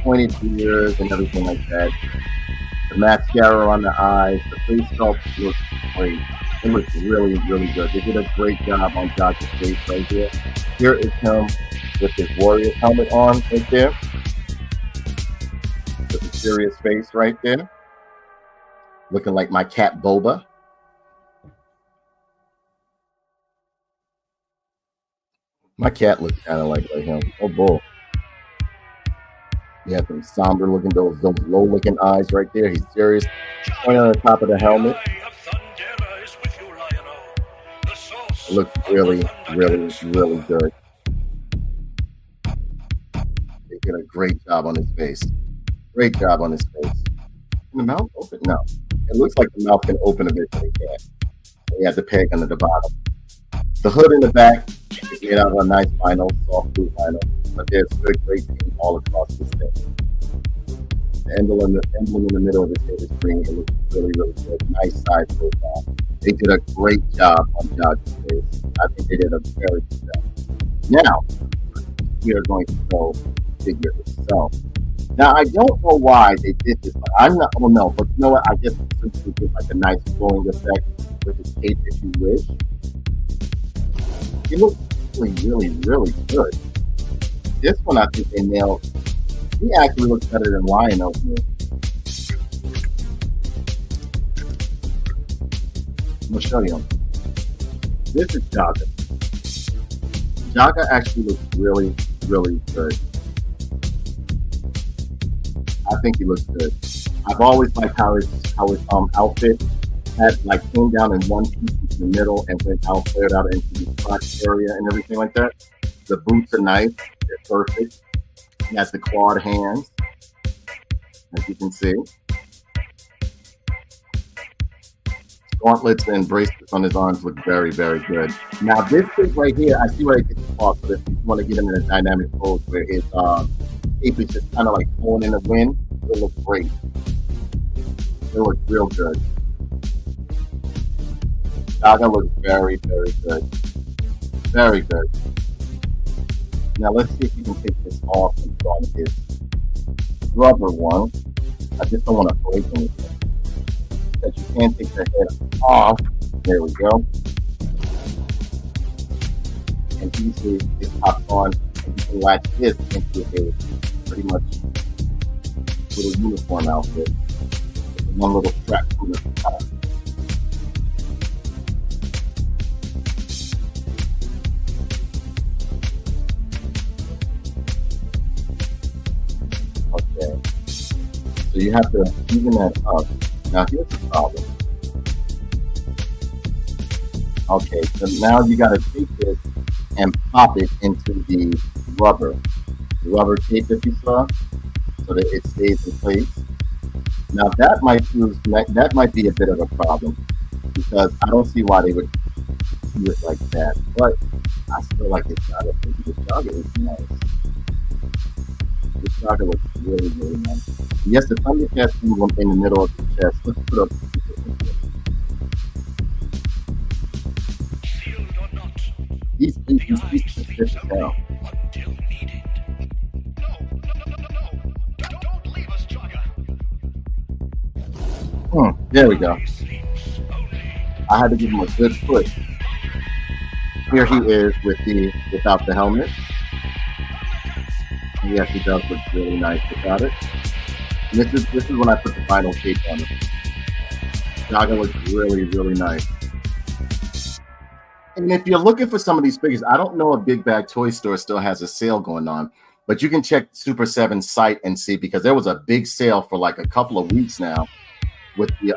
Pointed ears and everything like that. The mascara on the eyes, the face sculpt looks great. It looks really, really good. They did a great job on Josh's face right here. Here is him with his warrior helmet on right there. With a serious face right there. Looking like my cat Boba. My cat looks kind of like him. Oh boy. You have some somber looking, those low looking eyes right there. He's serious. Pointing on the top of the helmet. It looks really, really, really good. They did a great job on his face. Great job on his face. Can the mouth open? No. It looks like the mouth can open a bit, but it can't. He has the peg under the bottom. The hood in the back is made out of a nice vinyl, soft blue vinyl, but there's good, great paint all across this thing. The emblem in the middle of this head is green. It looks really, really good. Nice side profile. They did a great job on Josh's face. I think they did a very good job. Now, we are going to go figure itself. Now, I don't know why they did this, but I'm not, well, no, but you know what? I guess since we get like a nice flowing effect with the tape if you wish. It looks really, really, really good. This one, I think they nailed. He actually looks better than Lionel to me. I'm going to show you him. This is Jaga. Jaga actually looks really, really good. I think he looks good. I've always liked how his outfit had like came down in one piece into the middle and went out, flared out into the crotch area and everything like that. The boots are nice. They're perfect. He has the clawed hands, as you can see. Gauntlets and bracelets on his arms look very, very good. Now this thing right here, I see where it gets off. So if you want to get him in a dynamic pose where his cape is just kind of like flowing in the wind, it looks great. It looks real good. Jaga looks very, very good. Very good. Now let's see if we can take this off and put on his rubber one. I just don't want to break anything. Because you can take the head off. There we go. And easily it's popped on, and you can latch this into a pretty much little uniform outfit. With one little strap on the top. Okay, so you have to even that up. Now here's the problem. Okay, so now you got to take this and pop it into the rubber tape that you saw, so that it stays in place. Now that might be a bit of a problem because I don't see why they would do it like that. But I still like this jogger. This jogger is nice. This jogger looks really, really nice. Yes, the Thundercats move in the middle of the chest. Let's put up. These pieces as hell. There we go. I had to give him a good push. Here he is without the helmet. Yes, he does look really nice without it. And this is when I put the vinyl tape on it. Jaga looks really, really nice. And if you're looking for some of these figures, I don't know if Big Bag Toy Store still has a sale going on, but you can check Super 7's site and see, because there was a big sale for like a couple of weeks now with the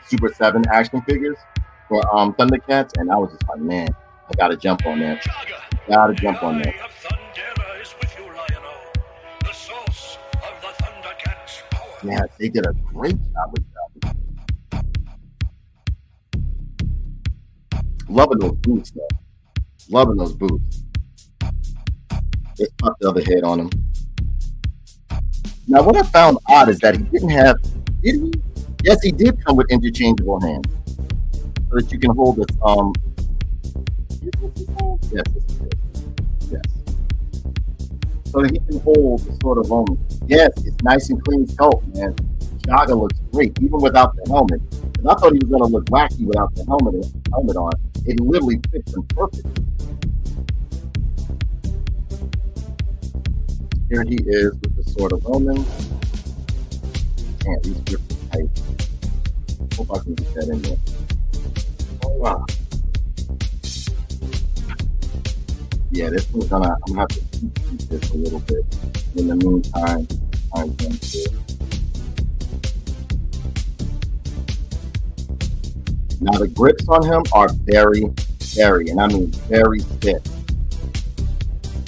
Super 7 action figures for Thundercats, and I was just like, man, I gotta jump on that. Gotta The jump on that. eye of Thundera is with you, Lion-O, the source of the Thundercats' power. Yeah, they did a great job with that. Loving those boots, though. Loving those boots. Let's pop the other head on him. Now, what I found odd is that he didn't have. Did he? Yes, he did come with interchangeable hands, so that you can hold this. Yes, this is it. Yes. So that he can hold the sort of moment. Yes, it's nice and clean sculpt, man. Jaga looks great, even without the helmet. And I thought he was going to look wacky without the helmet on. It literally fits him perfect. Here he is with the Sword of Roman. Man, these grips are tight. Hope I can get that in there. Oh wow. Yeah, this one's I'm gonna have to keep this a little bit. In the meantime, I'm going to. Now the grips on him are very, and I mean very stiff.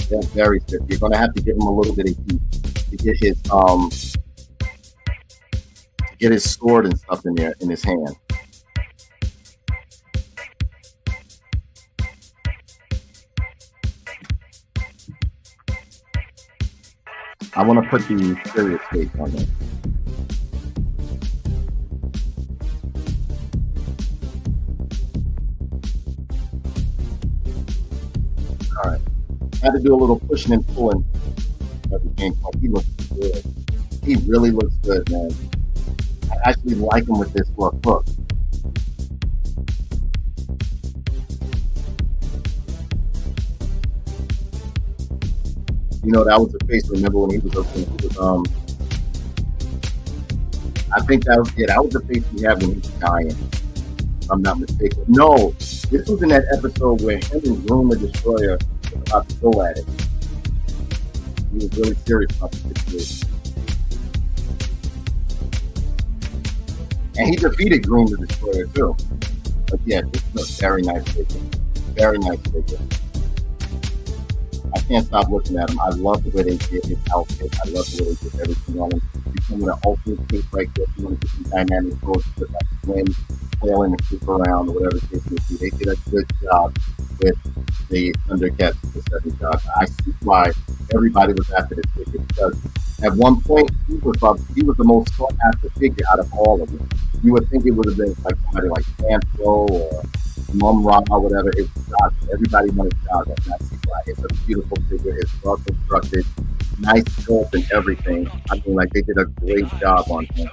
They're very stiff. You're gonna have to give him a little bit of heat to get his sword and stuff in there in his hand. I want to put the serious face on him. All right. I had to do a little pushing and pulling. He looks good. He really looks good, man. I actually like him with this look. Look. You know, that was the face. Remember when he was I think that was the face he had when he was dying. If I'm not mistaken. No, this was in that episode where him and Groom the Destroyer was about to go at it. He was really serious about the situation. And he defeated Groom the Destroyer too. But yeah, this is a very nice figure. Very nice figure. I can't stop looking at him. I love the way they did his outfit. I love the way they did everything on him. You come with an ultimate cape right there. If you want to get some dynamic clothes, just like wind, flailing and flip around or whatever the case may be. They did a good job with the Thundercats Super 7 job. I see why everybody was after this figure, because at one point he was the most sought after figure out of all of them. You would think it would have been like somebody like Sancho or Mumra or whatever. It was Jaga. Everybody wanted Jaga. That's why. It's a beautiful figure. It's well constructed, nice sculpt and everything. I mean, like they did a great job on him.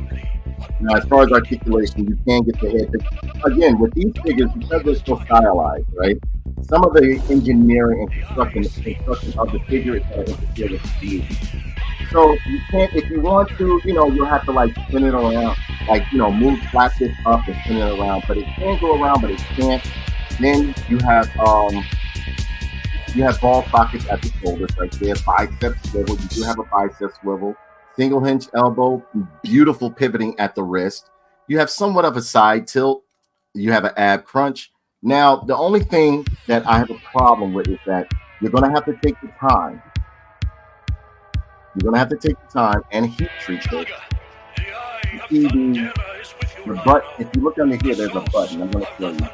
Now, as far as articulation, you can get the head. But again, with these figures, because they're so stylized, right? Some of the engineering and construction of the figure is going to interfere with the speed. So you can't, if you want to, you'll have to like spin it around, like, move flat this up and spin it around. But it can go around, but it can't. Then you have ball sockets at the shoulders right there, bicep swivel. You do have a bicep swivel. Single hinge elbow, beautiful pivoting at the wrist. You have somewhat of a side tilt. You have an ab crunch. Now, the only thing that I have a problem with is that you're going to have to take the time. You're going to have to take the time and heat treat this. You see the button. If you look under here, there's a button. I'm going to show you.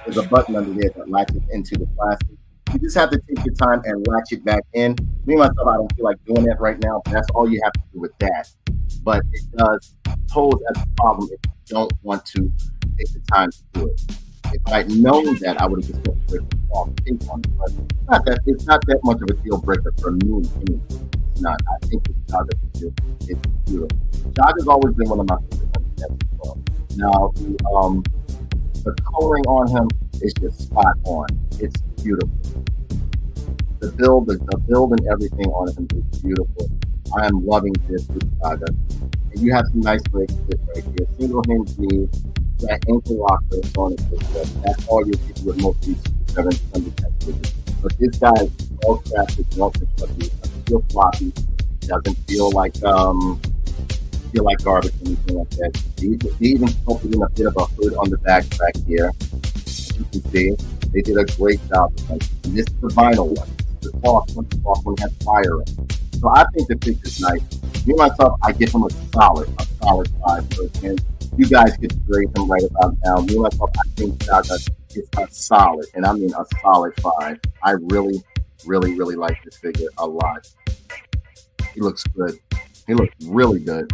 There's a button under there that latches into the plastic. You just have to take your time and latch it back in. Me, myself, I don't feel like doing that right now, but that's all you have to do with that. But it does pose as a problem if you don't want to take the time to do it. If I had known that, I would have just put the off tape on it. But it's not that much of a deal breaker for me. It's not. I think the Jaga is beautiful. Jaga's always been one of my favorite as well. Now, the coloring on him is just spot on. It's beautiful. The build and everything on him is beautiful. I am loving this with Jaga. And you have some nice leg fit right here. Single hinge knee, that ankle locker, so on and so forth. That's all you'll get with most of these 700 figures. But this guy is well crafted, well constructed. It doesn't feel floppy. It doesn't feel like feel like garbage or anything like that. They even sculpted in a bit of a hood on the back here. As you can see, they did a great job with them. And this is the vinyl one. The cloth one. The cloth one has fire in it. So I think the picture's nice. Me myself, I give him a solid 5. So again, you guys get to grade him right about now. Me myself, I think Jaga is a solid, and I mean a solid 5. I really, really, really like this figure a lot. He looks good. He looks really good.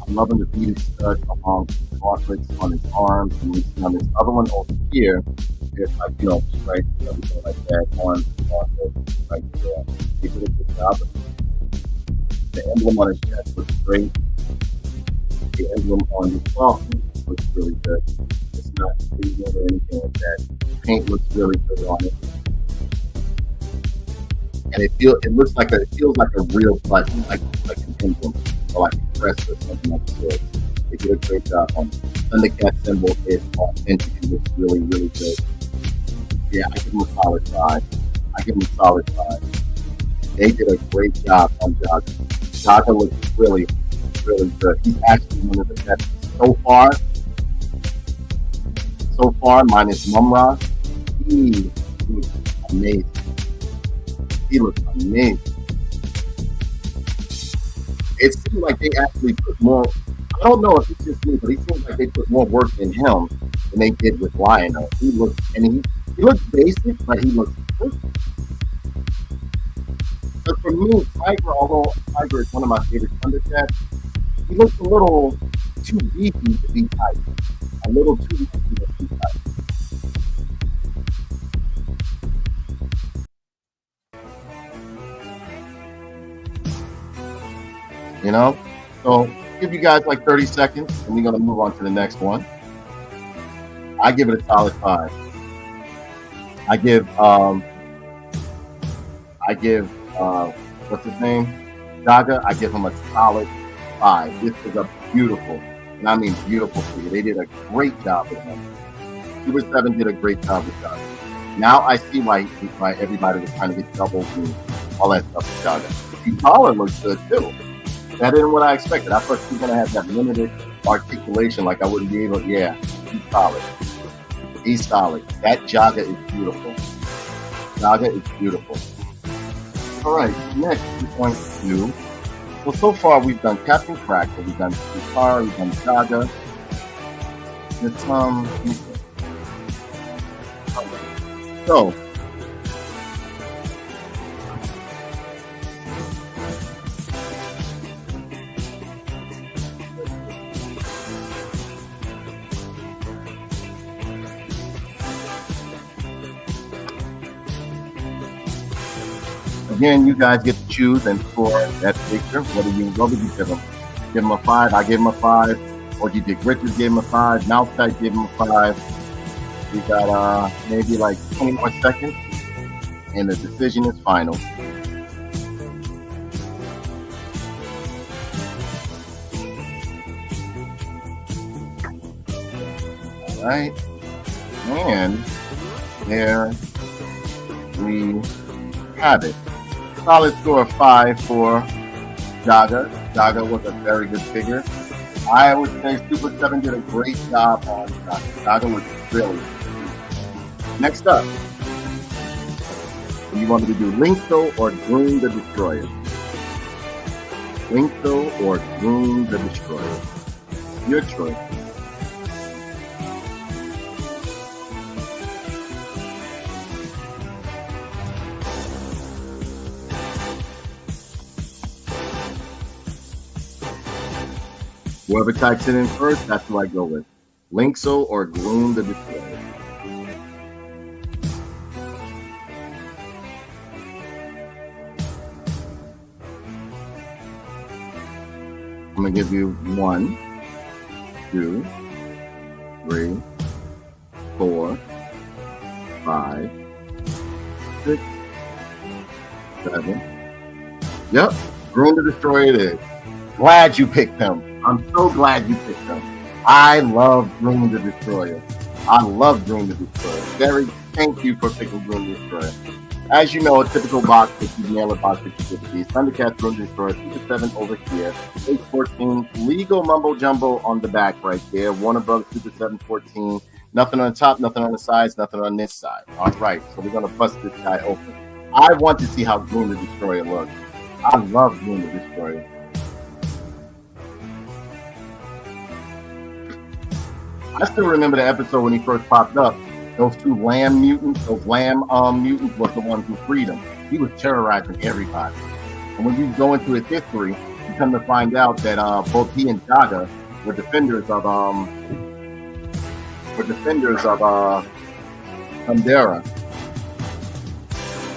I'm loving the beaded stud along the gauntlets on his arms, and we see on this other one over here, there's like, right, everything like that on the gauntlet right there. He did a good job. The emblem on his chest looks great. The emblem on his cloth looks really good. It's not fading or anything like that. The paint looks really good on it. And it feels like a real button, like an emblem or like a crest or something like that. They did a great job on it. Thundercat symbol is authentic and looks really, really good. Yeah, I give them a solid 5. They did a great job on Jaga. Jaga looks really, really good. He's actually one of the best so far. So far, minus Mumra, he looks amazing. It seems like they actually put more. I don't know if it's just me, but it seems like they put more work in him than they did with Lionel. He looks basic, but he looks perfect. But for me, Tiger, although Tiger is one of my favorite Thundercats, he looks a little too beefy to be Tiger. A little too beefy to be Tiger. So give you guys like 30 seconds, and we're gonna move on to the next one. I give it a solid 5. I give what's his name? Jaga, I give him a solid 5. This is a beautiful, and I mean beautiful figure. They did a great job with him. Super 7 did a great job with Jaga. Now I see why everybody was trying to get doubles and all that stuff with Jaga. The collar looks good too. That isn't what I expected. I thought he was going to have that limited articulation, like I wouldn't be able. Yeah, he's solid. He's solid. That Jaga is beautiful. All right, next we're going to do. Well, so far we've done Captain Cracker, we've done Guitar, we've done Jaga. So. Again, you guys get to choose and score that picture. What would you give them? Give them a 5. I gave him a 5. Or you did Richards gave him a 5. Mouthtight gave him a 5. We got maybe like 20 more seconds, and the decision is final. All right, and there we have it. Solid score of 5 for Jaga. Jaga was a very good figure. I would say Super 7 did a great job on Jaga. Jaga was really good. Next up, you want me to do Linkso or Groom the Destroyer? Linkso or Groom the Destroyer? Your choice. Whoever types it in first, that's who I go with. Linkso or Gloom the Destroyer. I'm going to give you 1, 2, 3, 4, 5, 6, 7. Yep, Gloom the Destroyer it is. Glad you picked him. I'm so glad you picked him. I love Groom the Destroyer. Thank you for picking Groom the Destroyer. As you know, a typical box that you nail a box that you get these. Thundercats Room Destroyer, Super 7 over here. Page 14, legal mumbo jumbo on the back right there. Warner Brothers Super 7 14. Nothing on the top, nothing on the sides, nothing on this side. All right, so we're going to bust this guy open. I want to see how Groom the Destroyer looks. I love Groom the Destroyer. I still remember the episode when he first popped up. Those two lamb mutants, mutants was the ones who freed him. He was terrorizing everybody. And when you go into his history, you come to find out that both he and Jaga were defenders of Thundera.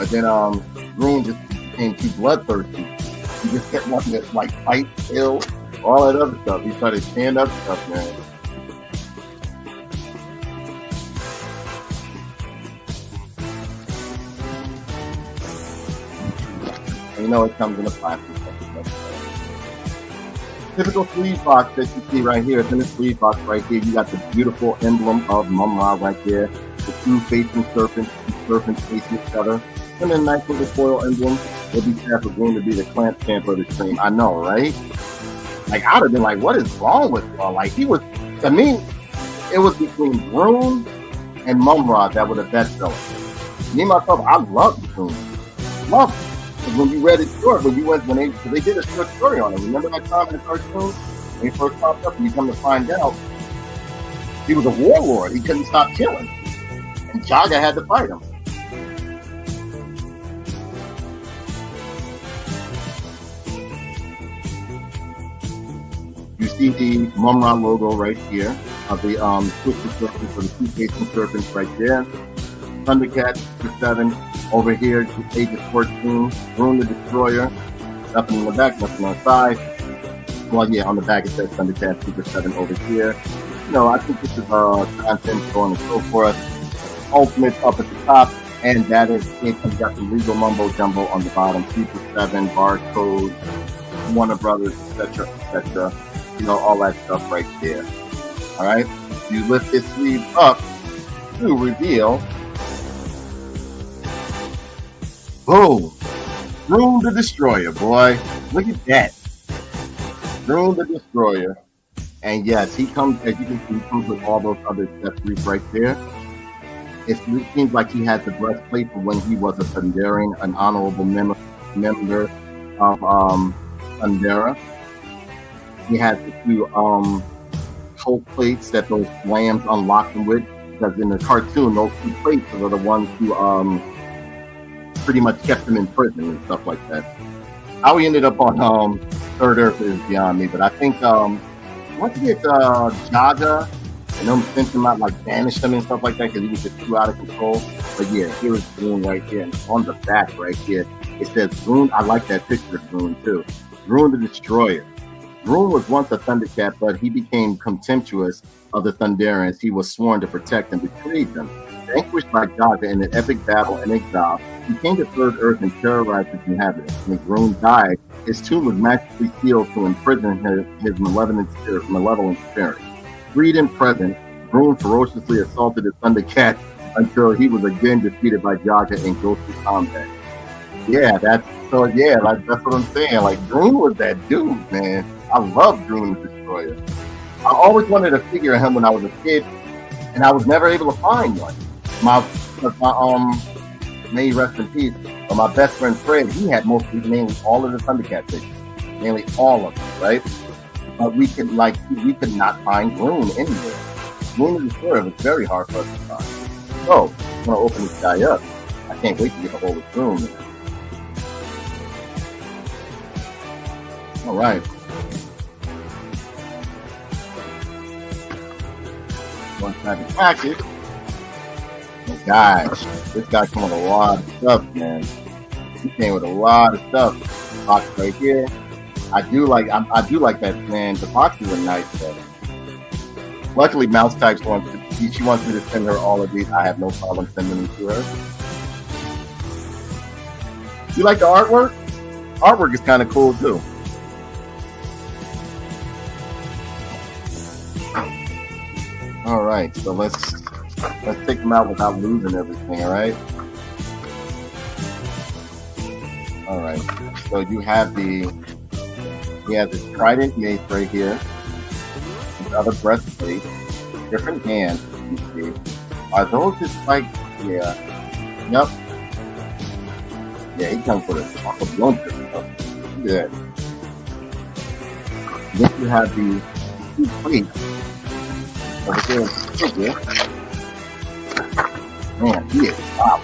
But then Groom just became too bloodthirsty. He just kept wanting to like fight, kill, all that other stuff. He started stand up stuff, man. And you know it comes in a plastic. Typical sleeve box that you see right here. It's in the sleeve box right here. You got the beautiful emblem of Mum-Ra right there. The two facing serpents, facing each other. And then nice little foil emblem. It'll be sad for Groom to be the clamp stamp of the stream. I know, right? Like, I'd have been like, what is wrong with y'all? Like, he was, to me, it was between Groom and Mum-Ra that were the best sellers. Me, myself, I love Groom. Love him. When you read his story, when they did a short story on him, remember that time in the cartoon when he first popped up, and you come to find out he was a warlord. He couldn't stop killing, and Jaga had to fight him. You see the Mum-Ra logo right here of the Twisted Serpents, or the two facing serpents right there. Thundercats for 7. Over here, ages 14, Groom the Destroyer. Nothing on the back, nothing on the side. Well, yeah, on the back it says Thundercats Super 7 over here. You know, I think this is content going and so forth. Ultimate up at the top, and that is it. You got the legal mumbo jumbo on the bottom. Super 7, barcode, Warner Brothers, etc., etc. You know, all that stuff right there. All right? You lift this sleeve up to reveal. Boom! Groom the Destroyer, boy. Look at that. Groom the Destroyer. And yes, he comes, as you can see, he comes with all those other accessories right there. It seems like he had the breastplate for when he was a Thunderian, an honorable member of Thundera. He has the two coat plates that those lambs unlock him with. Because in the cartoon, those two plates are the ones who pretty much kept him in prison and stuff like that. How he ended up on Third Earth is beyond me, but I think once he gets Jaga and them sent him out, like banished him and stuff like that because he was just too out of control. But yeah, here is Groom right here, and on the back right here it says Groom. I like that picture of Groom too. Groom the Destroyer. Groom was once a Thundercat, but he became contemptuous of the Thunderians he was sworn to protect and betrayed them. Vanquished by Jaga in an epic battle in exile, he came to Third Earth and terrorized its inhabitants. When Groom died, his tomb was magically sealed to imprison his malevolent spirit. Freed in prison, Groom ferociously assaulted the Thundercats until he was again defeated by Jaga in ghostly combat. Yeah, that's what I'm saying. Like, Groom was that dude, man. I love Groom the Destroyer. I always wanted a figure of him when I was a kid, and I was never able to find one. My may he rest in peace, but my best friend Fred, he had mainly all of the Thundercat figures, mainly all of them, right? But we could not find Groom anywhere. Groom the Destroyer was very hard for us to find. So I'm gonna open this guy up. I can't wait to get a hold of Groom. All right. One type of package. Oh gosh, this guy came with a lot of stuff, man. He came with a lot of stuff. Box right here. I do like that, man. The boxes are nice, though. Luckily, Mouse Types she wants me to send her all of these. I have no problem sending them to her. You like the artwork? Artwork is kind of cool too. All right, so let's take them out without losing everything. All right. All right. So you have he has his trident mace right here, his other breastplate, different hands. You see, are those his like? Yeah. Yep. Yeah, he comes with a chocolate blunt. Look at that. Then you have the two plates over here. Man, he is top.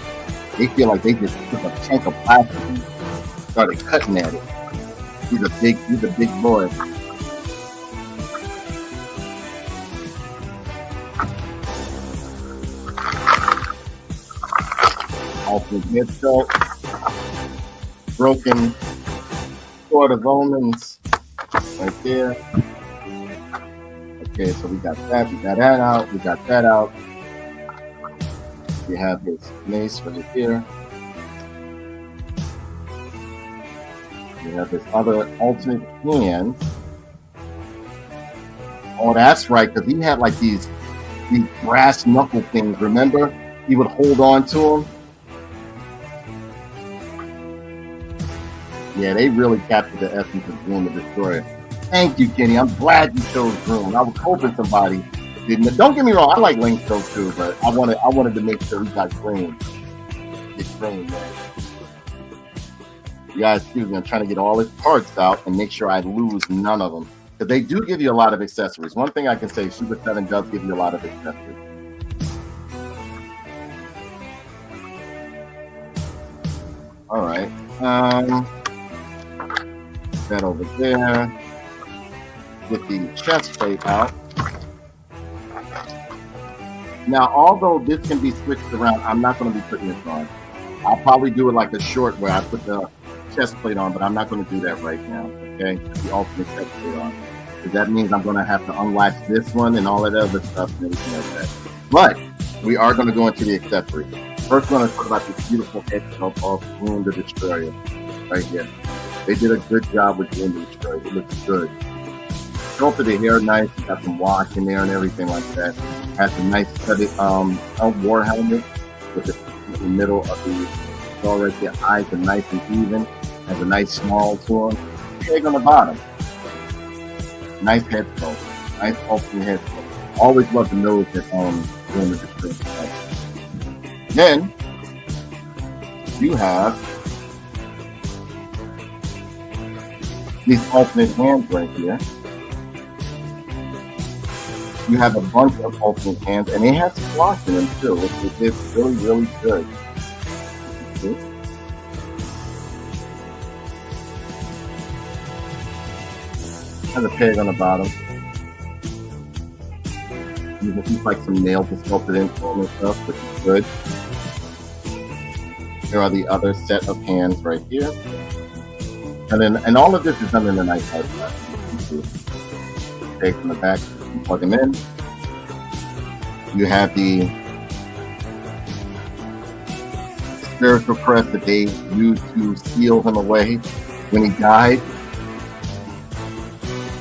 They feel like they just took a chunk of plastic and started cutting at it. He's a big boy. Ultimate Mista, broken sword of omens right there. Okay, so we got that out, we got that out. We have his mace right here. We have this other alternate hand. Oh, that's right, because he had like these brass knuckle things, remember? He would hold on to them. Yeah, they really captured the essence of Gloom the Destroyer. Thank you, Kenny. I'm glad you chose Gloom. I was hoping somebody didn't. Don't get me wrong, I like Link so too, but I wanted to make sure we got Gloom. Get Gloom, man. You guys, excuse me, I'm trying to get all his parts out and make sure I lose none of them. Because they do give you a lot of accessories. One thing I can say, Super 7 does give you a lot of accessories. All right. That over there. Get the chest plate out. Now, although this can be switched around, I'm not going to be putting this on. I'll probably do it like a short where I put the chest plate on, but I'm not going to do that right now, okay? The ultimate chest plate on. Because that means I'm going to have to unlatch this one and all that other stuff and everything like that. But we are going to go into the accessories. First, we're going to talk about this beautiful head sculpt of Gloom the Destroyer right here. They did a good job with Gloom the Destroyer. It looks good. Sculpted the hair nice, got some wash in there and everything like that. Has a nice studded war helmet with the middle of the skull right there. Eyes are nice and even. Has a nice small to him. Egg on the bottom. Nice head sculpt. Nice ultimate head sculpt. Always love the nose that Gloom the Destroyer. Then you have these alternate hands right here. You have a bunch of alternate hands, and they have slots in them too, which is really, really good. See? Has a peg on the bottom. You can see like some nails to sculpt it into and stuff, which is good. Here are the other set of hands right here. And all of this is done in a nice hard plastic. Take from the back and plug them in. You have the spiritual crest that they used to seal him away when he died.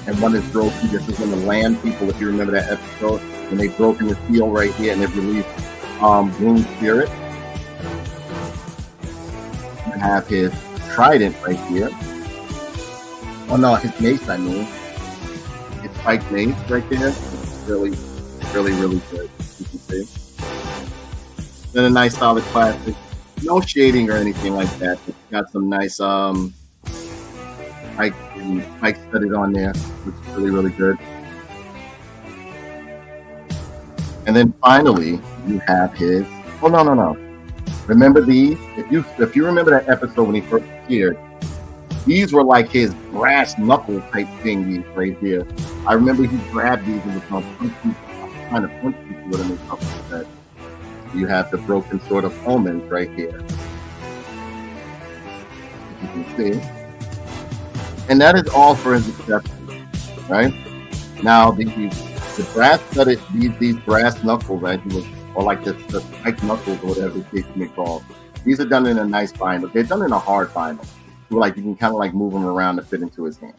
And one is broken. This is when the land people, if you remember that episode, when they broke in the seal right here and it released Gloom Spirit. You have his trident right here. Oh no, his mace, I mean. His spike mace right there. It's really, really, really good. You can see. Then a nice solid plastic. No shading or anything like that. It's got some nice spike studded on there, which is really, really good. And then finally, you have his. Oh no. Remember these? If you remember that episode when he first appeared, these were like his brass knuckle type thingies right here. I remember he grabbed these and was trying to punch people with them and stuff like that. You have the broken sword of omens right here, as you can see. And that is all for his accessories, right? Now the brass studded these brass knuckles, right? Or like the spike knuckles or whatever the case may call. These are done in a nice binder. They're done in a hard binder. So like you can kind of like move them around to fit into his hand.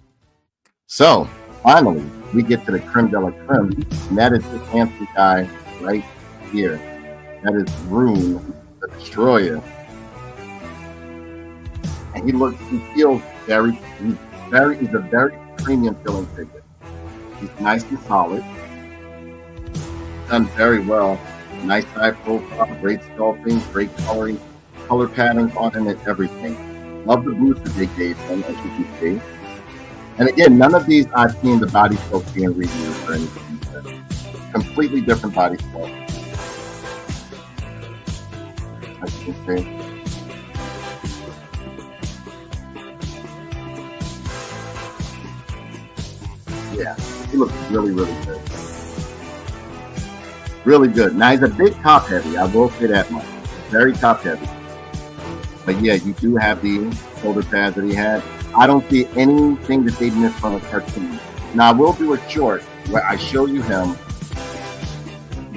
So finally, we get to the creme de la creme, and that is this handsome guy right here. That is Gloom the Destroyer. And he feels he's a very premium feeling figure. He's nice and solid, done very well. Nice high profile, great sculpting, great color patterns on him and everything. Love the boots that they gave him, as you can see. And again, none of these I've seen the body sculpt being reused or anything. Completely different body sculpt. As you can see. Yeah, he looks really, really good. Really good. Now he's a bit top heavy, I will say that much. Very top heavy. But yeah, you do have the shoulder pads that he had. I don't see anything that they missed from a cartoon. Now I will do a short where I show you him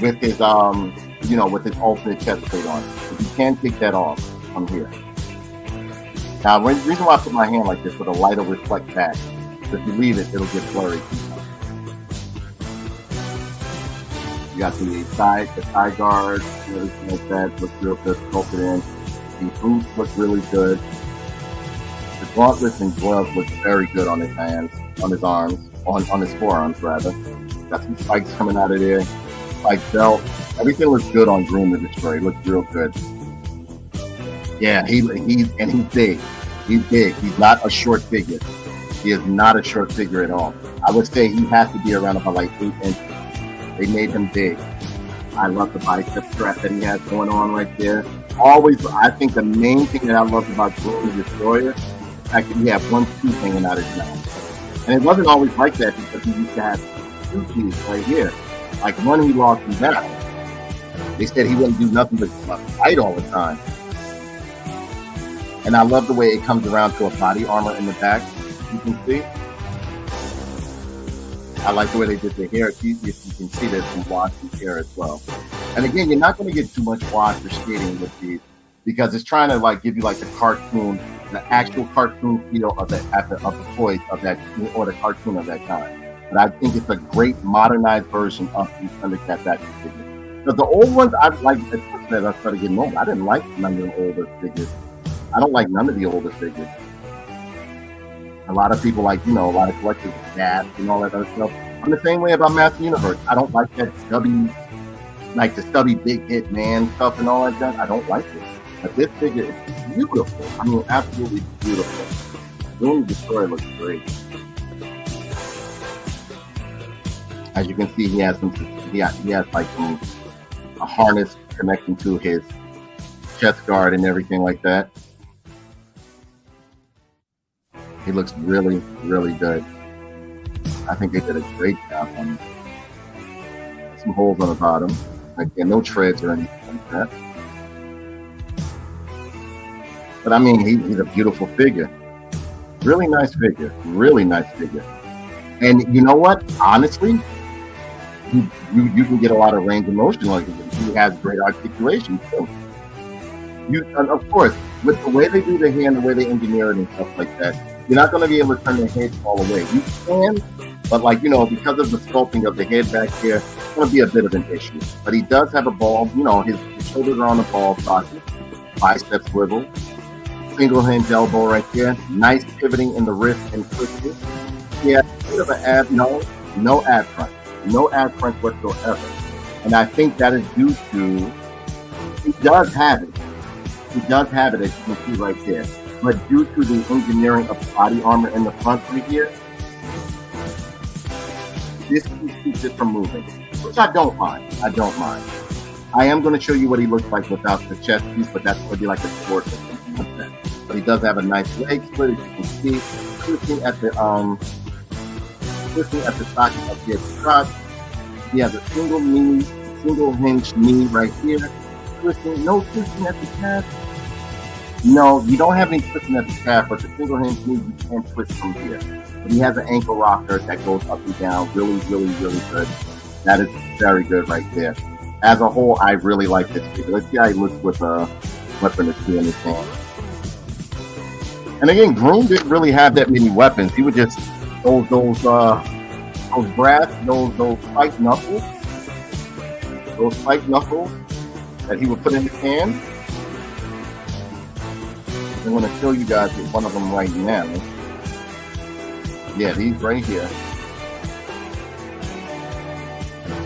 with his with his alternate chest plate on. But you can take that off from here. Now the reason why I put my hand like this, so the light will reflect back. If you leave it, it'll get blurry. You got the side guards, everything like that. Looks real good, sculpted in. The boots look really good. The gauntlets and gloves look very good on his hands, on his arms, on his forearms rather. Got some spikes coming out of there. Spike belt. Everything looks good on Groom to Destroy. It looks real good. Yeah, he's big. He's big. He's not a short figure. He is not a short figure at all. I would say he has to be around about like 8 inches. They made him big. I love the bicep strap that he has going on right there. Always, I think the main thing that I loved about Groom the Destroyer, actually, he had one tooth hanging out of his mouth. And it wasn't always like that because he used to have 2 teeth right here. Like one he lost in battle. They said he wouldn't do nothing but fight all the time. And I love the way it comes around to a body armor in the back. You can see. I like the way they did the hair. It's easy if you can see there's some wash and hair as well. And again, you're not going to get too much wash or skating with these because it's trying to like give you like the actual cartoon feel of the toys of that or the cartoon of that time. But I think it's a great modernized version of these Thundercats action figures. Because the old ones, I like. As I started getting older, I didn't like none of the older figures. I don't like none of the older figures. A lot of people like, a lot of collectors gas and all that other stuff. I'm the same way about Master Universe. I don't like that stubby big hit man stuff and all that junk. I don't like it. But this figure is beautiful. I mean, absolutely beautiful. Doom Destroyer looks great. As you can see, he has a harness connecting to his chest guard and everything like that. He looks really, really good. I think they did a great job on him. Some holes on the bottom. Again, no treads or anything like that. But I mean, he's a beautiful figure. Really nice figure. Really nice figure. And you know what? Honestly, you can get a lot of range of motion like him. He has great articulation too. Of course, with the way they do the hair and the way they engineer it and stuff like that, you're not going to be able to turn the head all the way. You can, but because of the sculpting of the head back here, it's going to be a bit of an issue. But he does have a ball, his shoulders are on the ball socket, bicep swivel, single hinge elbow right there, nice pivoting in the wrist and twisting. He has a bit of an ab, no ab front whatsoever. And I think that is due to, he does have it, as you can see right there. But due to the engineering of the body armor in the front right here, this keeps it from moving, which I don't mind. I am going to show you what he looks like without the chest piece, but that's going to be like a short or something like that. But he does have a nice leg split, as you can see, twisting at the socket of his crotch. He has a single hinge knee right here, no twisting at the calf. No, you don't have any twisting at the calf, but the single hinge knee you can twist from here. But he has an ankle rocker that goes up and down, really, really, really good. That is very good right there. As a whole, I really like this figure. Let's see how he looks with a weapon or two in his hand. And again, Groom didn't really have that many weapons. He would just those spiked knuckles that he would put in his hand. I'm going to show you guys one of them right now. Yeah, these right here.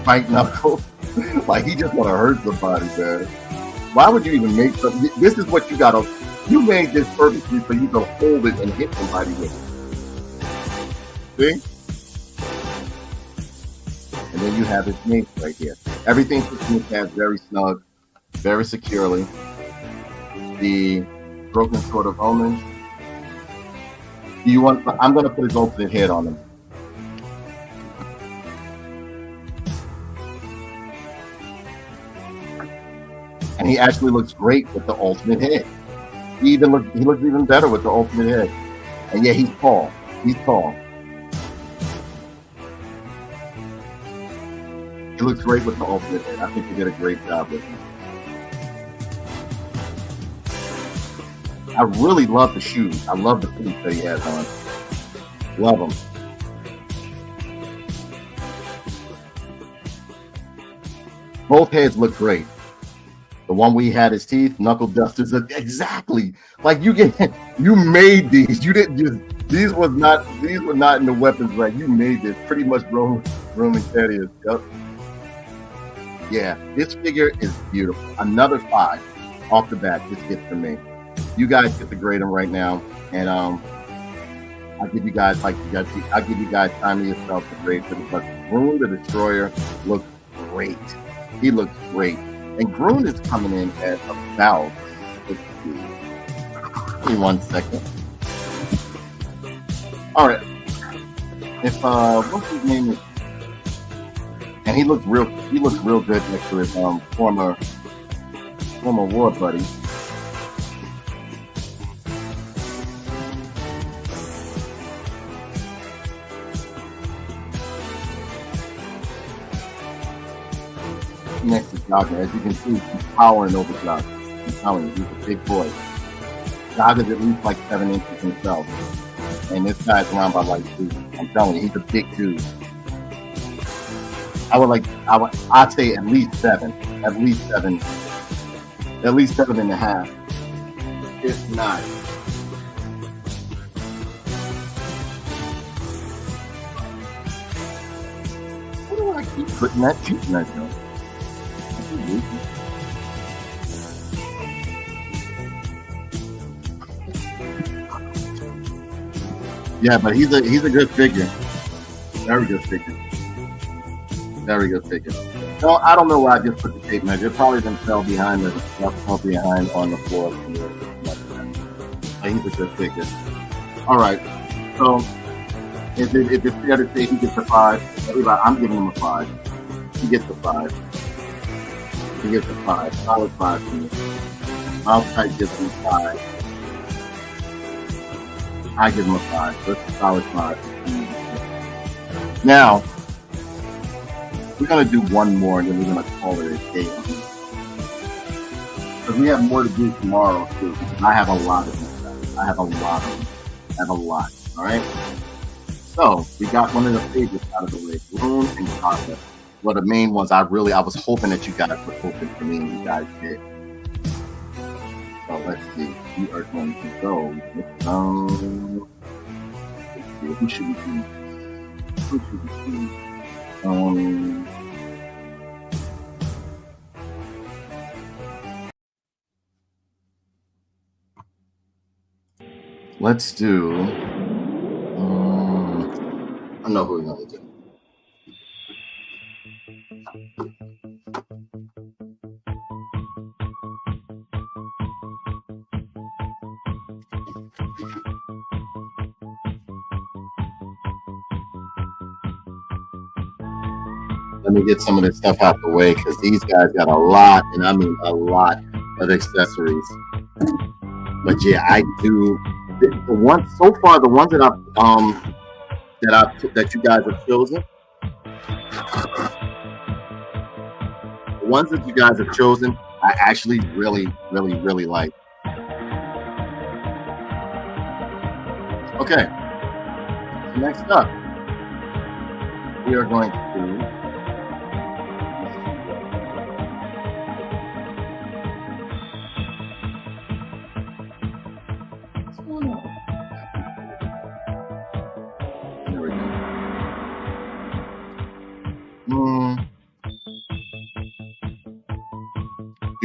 Spike Knuckles. Like, he just want to hurt somebody, man. Why would you even make something? This is what you got to... You made this purposely so you can hold it and hit somebody with it. See? And then you have his name right here. Everything fits in the tab very snug, very securely. The broken sword of omen. Do you want? I'm going to put his ultimate head on him. And he actually looks great with the ultimate head. He looks even better with the ultimate head. And yeah, he's tall. He's tall. He looks great with the ultimate head. I think he did a great job with him. I really love the shoes. I love the boots that he has on. Love them. Both heads look great. The one we had his teeth, knuckle dusters, exactly. Like you made these. You didn't just. These were not in the weapons rack. You made this. Pretty much Roman Thaddeus. Yep. Yeah, this figure is beautiful. Another 5 off the bat. This gets for me. You guys get to grade them right now, and I'll give you guys time to yourself to grade for the but Groon the Destroyer looks great. He looks great. And Groon is coming in at about, let's see, give me 1 second. All right. If what's his name is, and he looks real good next to his former war buddy. Next to Jaga. As you can see, he's towering over Jaga. I'm telling you, he's a big boy. Jaga's at least like 7 inches himself. And this guy's around by like 2. I'm telling you, he's a big dude. I'd say at least 7. At least 7. At least 7.5. If not. What do I keep putting that teeth in that though? Yeah, but he's a good figure. Very good figure. Very good figure. No, I don't know why I just put the tape measure. It probably didn't fell behind on the floor. But he's a good figure. All right. So if it's fair to say he gets a 5, everybody, I'm giving him a 5. He gets a 5. He gets a 5. Solid 5 for me. Outside gives him 5. I give him a 5. So it's a solid 5. Now, we're going to do one more and then we're going to call it a day. Because we have more to do tomorrow, too. Because I have a lot of them. I have a lot. All right? So, we got one of the favorites out of the way. Groon and Kaka. Well, the main ones I was hoping that you guys would open for me, and you guys did. So let's see. We are going to go with let's see, who should we do? Let's do I know who we're gonna do. Let me get some of this stuff out the way because these guys got a lot, and I mean a lot of accessories. But yeah, I do. The ones so far, the ones that that you guys have chosen, the ones that you guys have chosen, I actually really like. Okay, so next up, we are going to do.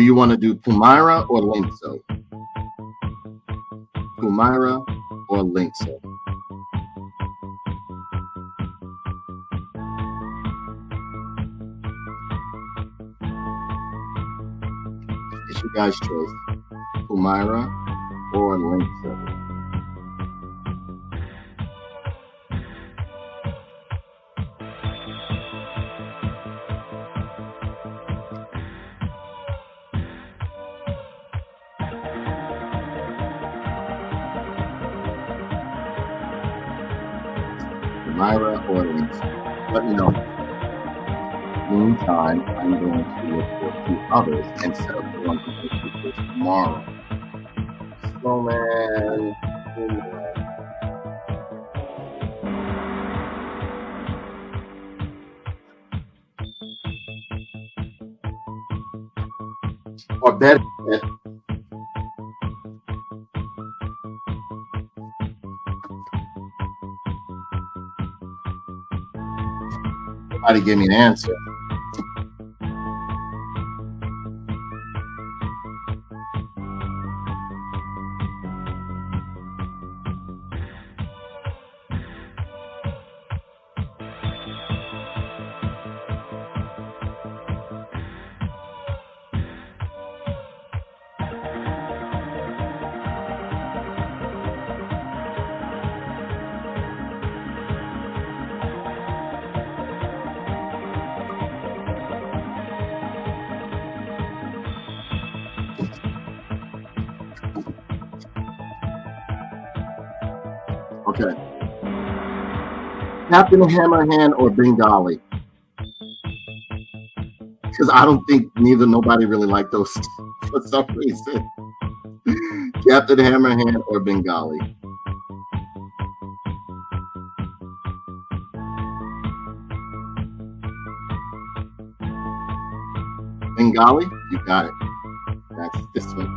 you want to do Pumira or Linkso? Pumira or Linkso? It's your guys' choice. Pumira or Linkso? Pumira or Linkso? Let me know. Meantime, I'm going to look for a few others and set up the one I'm going to do tomorrow. Snowman. Or better yet, nobody gave me an answer. Okay. Captain Hammerhand or Bengali? Because I don't think nobody really liked those for some reason. Captain Hammerhand or Bengali? Bengali? You got it. That's this one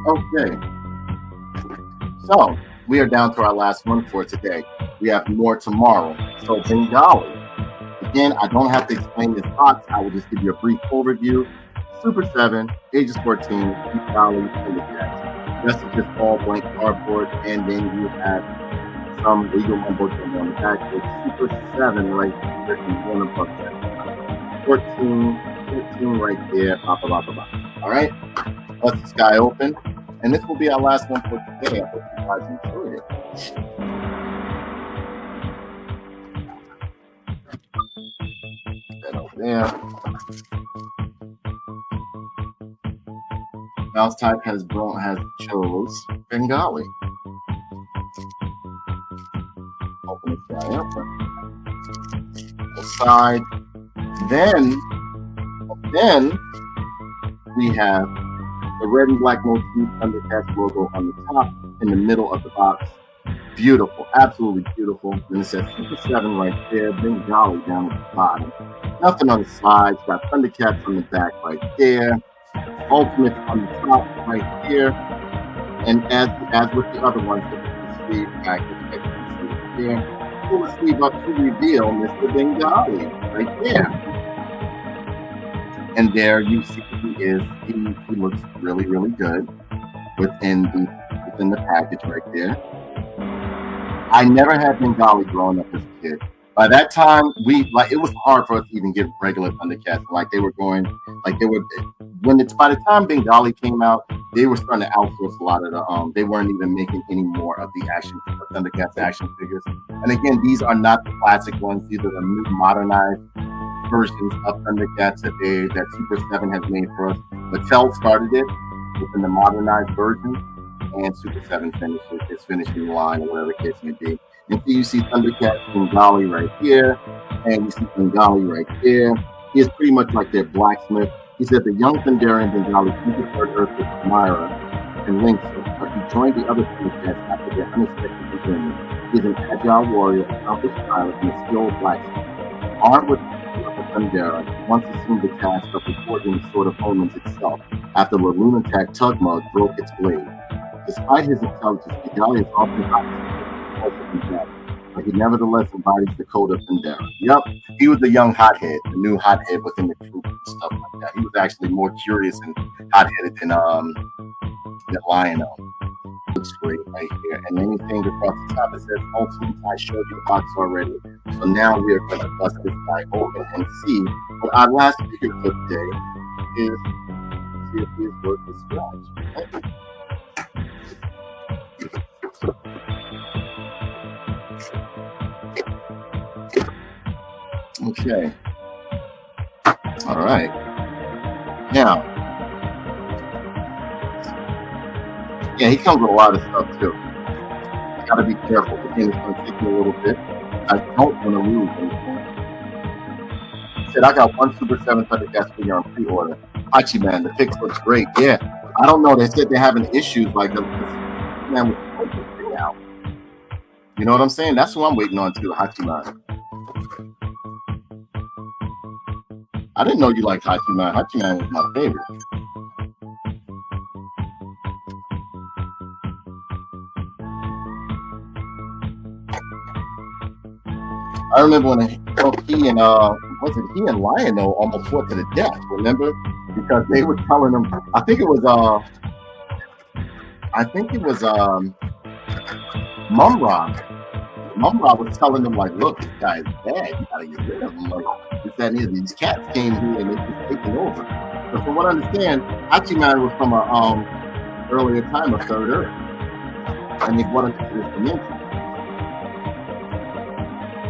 over here. Okay. So we are down to our last one for today. We have more tomorrow. So Bengali. Again, I don't have to explain this box. I will just give you a brief overview. Super 7, ages 14, Bengali, Thundercats. This is just all blank cardboard, and then you have some legal mumbo jumbo on the back with Super 7 right here and one above that. 14 right there. Blah, blah, blah, blah, blah. All right, let's this guy open, and this will be our last one for today. I hope you guys enjoyed it. That over there. Mouse type has chose Bengali. Open this guy up. Aside. Then we have the red and black motif Thundercats logo on the top in the middle of the box. Beautiful, absolutely beautiful. And it says Super 7 right there, Bengali down at the bottom. Nothing on the sides, got Thundercats on the back right there. Ultimate on the top right here. And as with the other ones, the sleeve back there. Pull the sleeve up to reveal Mr. Bengali right there. And there you see he is. He looks really, really good within the package right there. I never had Bengali growing up as a kid. By that time, it was hard for us to even get regular Thundercats. By the time Bengali came out, they were starting to outsource a lot of the they weren't even making any more of the Thundercats action figures. And again, these are not the classic ones. These are the new modernized versions of Thundercats that Super 7 has made for us. Mattel started it within the modernized version, and Super 7 is finishing the line, or whatever the case may be. And so you see Thundercats Bengali right here, and you see Bengali right there. He is pretty much like their blacksmith. He said the young Thunderian Bengali conquered Earth with Myra and Linkso, but he joined the other Thundercats after their unexpected beginning. He is an agile warrior, accomplished pilot, and a skilled blacksmith. Armed with Thundera, once assumed the task of reporting the Sword of Omens itself after the lunatic Tugmug broke its blade. Despite his intelligence, Bengali is often hot, but he nevertheless embodies the code of Thundera. Yep, he was the young hothead, the new hothead within the troop stuff like that. He was actually more curious and hot-headed than Lionel. Looks great right here. And anything across the top, it says Ultimate. I showed you the box already. So now we are going to bust this guy open and see what our last figure for today is. See if he's worth the scratch. Okay. All right. Now, yeah, he comes with a lot of stuff too. I gotta be careful. The thing is gonna take me a little bit. I don't want to lose anything. He said I got one Super 7 Thundercats figure on pre-order. Hachi Man, the pics looks great. Yeah, I don't know. They said they're having issues like the man was supposed to be out. You know what I'm saying? That's who I'm waiting on too, Hachi Man. I didn't know you liked Hachi Man. Hachi Man was my favorite. I remember when he and Lionel almost fought to the death. Remember, because they were telling him. I think it was Mumra. Mumra was telling them like, "Look, this guy is bad. You gotta get rid of him." Like, this, that, and the other. These cats came here and they just taking over. So from what I understand, Hachi Man was from a earlier time of Third Earth, and they brought him to this dimension.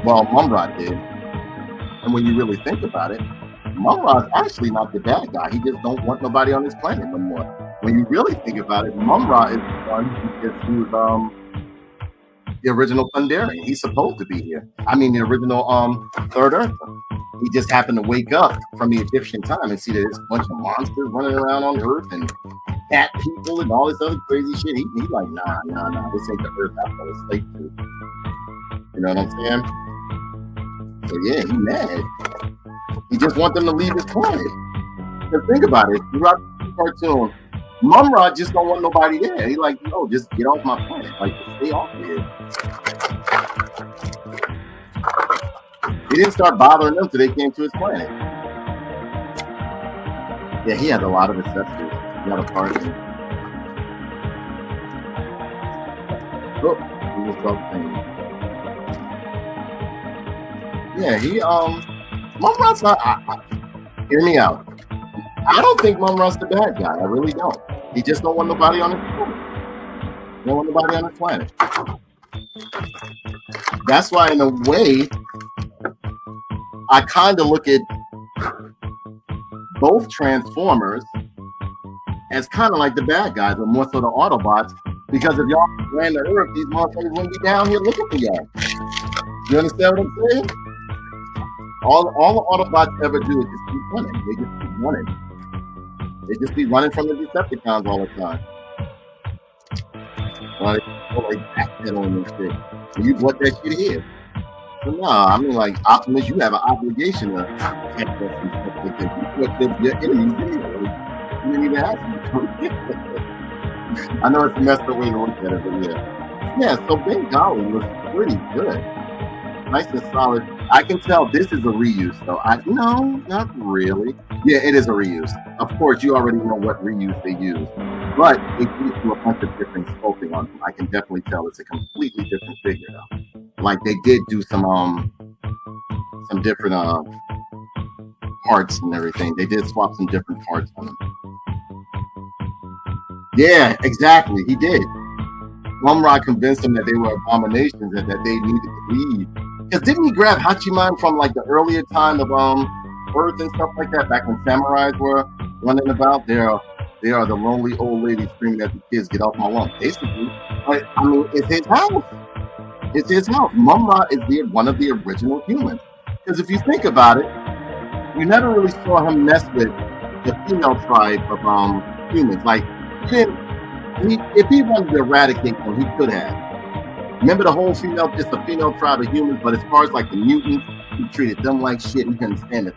Well, Mumra did. And when you really think about it, Mumra's actually not the bad guy. He just don't want nobody on his planet no more. When you really think about it, Mumra is the one who's the original Thunderian. He's supposed to be here. I mean, the original Third Earth. He just happened to wake up from the Egyptian time and see that there's a bunch of monsters running around on Earth and cat people and all this other crazy shit. He's like, nah, this ain't the Earth I fell asleep to. You know what I'm saying? So yeah, he mad. He just wants them to leave his planet. Because think about it, throughout the cartoon, Mumra just don't want nobody there. He like, yo, just get off my planet. Like, stay off here. He didn't start bothering them till they came to his planet. Yeah, he had a lot of accessories. A lot of parts. Oh, he was something. Yeah, Mumra's not. Hear me out. I don't think Mumra's the bad guy. I really don't. He just don't want nobody on his planet. Don't want nobody on his planet. That's why, in a way, I kind of look at both Transformers as kind of like the bad guys, or more so the Autobots, because if y'all ran the Earth, these motherfuckers wouldn't be down here looking for y'all. You understand what I'm saying? All the Autobots ever do is just keep running. They just keep running. They just be running from the Decepticons all the time. Like backpedaling and shit. And you brought that shit here. So no, I mean, like, Optimus, you have an obligation to protect us and stuff like that. You put your enemies in here. You didn't even ask them. I know it's a messed up way to look at it, but yeah. Yeah, so Bengali was pretty good. Nice and solid. I can tell this is a reuse, though. No, not really. Yeah, it is a reuse. Of course, you already know what reuse they use, but it gives you a bunch of different sculpting on them. I can definitely tell it's a completely different figure, though. Like they did do some different parts and everything. They did swap some different parts on them. Yeah, exactly. He did. Mumra convinced them that they were abominations and that they needed to leave. Because didn't he grab Hachiman from like the earlier time of Earth and stuff like that? Back when samurais were running about, they are the lonely old lady screaming at the kids, "Get off my lawn!" Basically, but I mean, it's his house. It's his house. Mumra is one of the original humans. Because if you think about it, you never really saw him mess with the female tribe of humans. Like, if he wanted to eradicate them, he could have. Remember the whole female tribe of humans, but as far as like the mutants, he treated them like shit. He couldn't stand the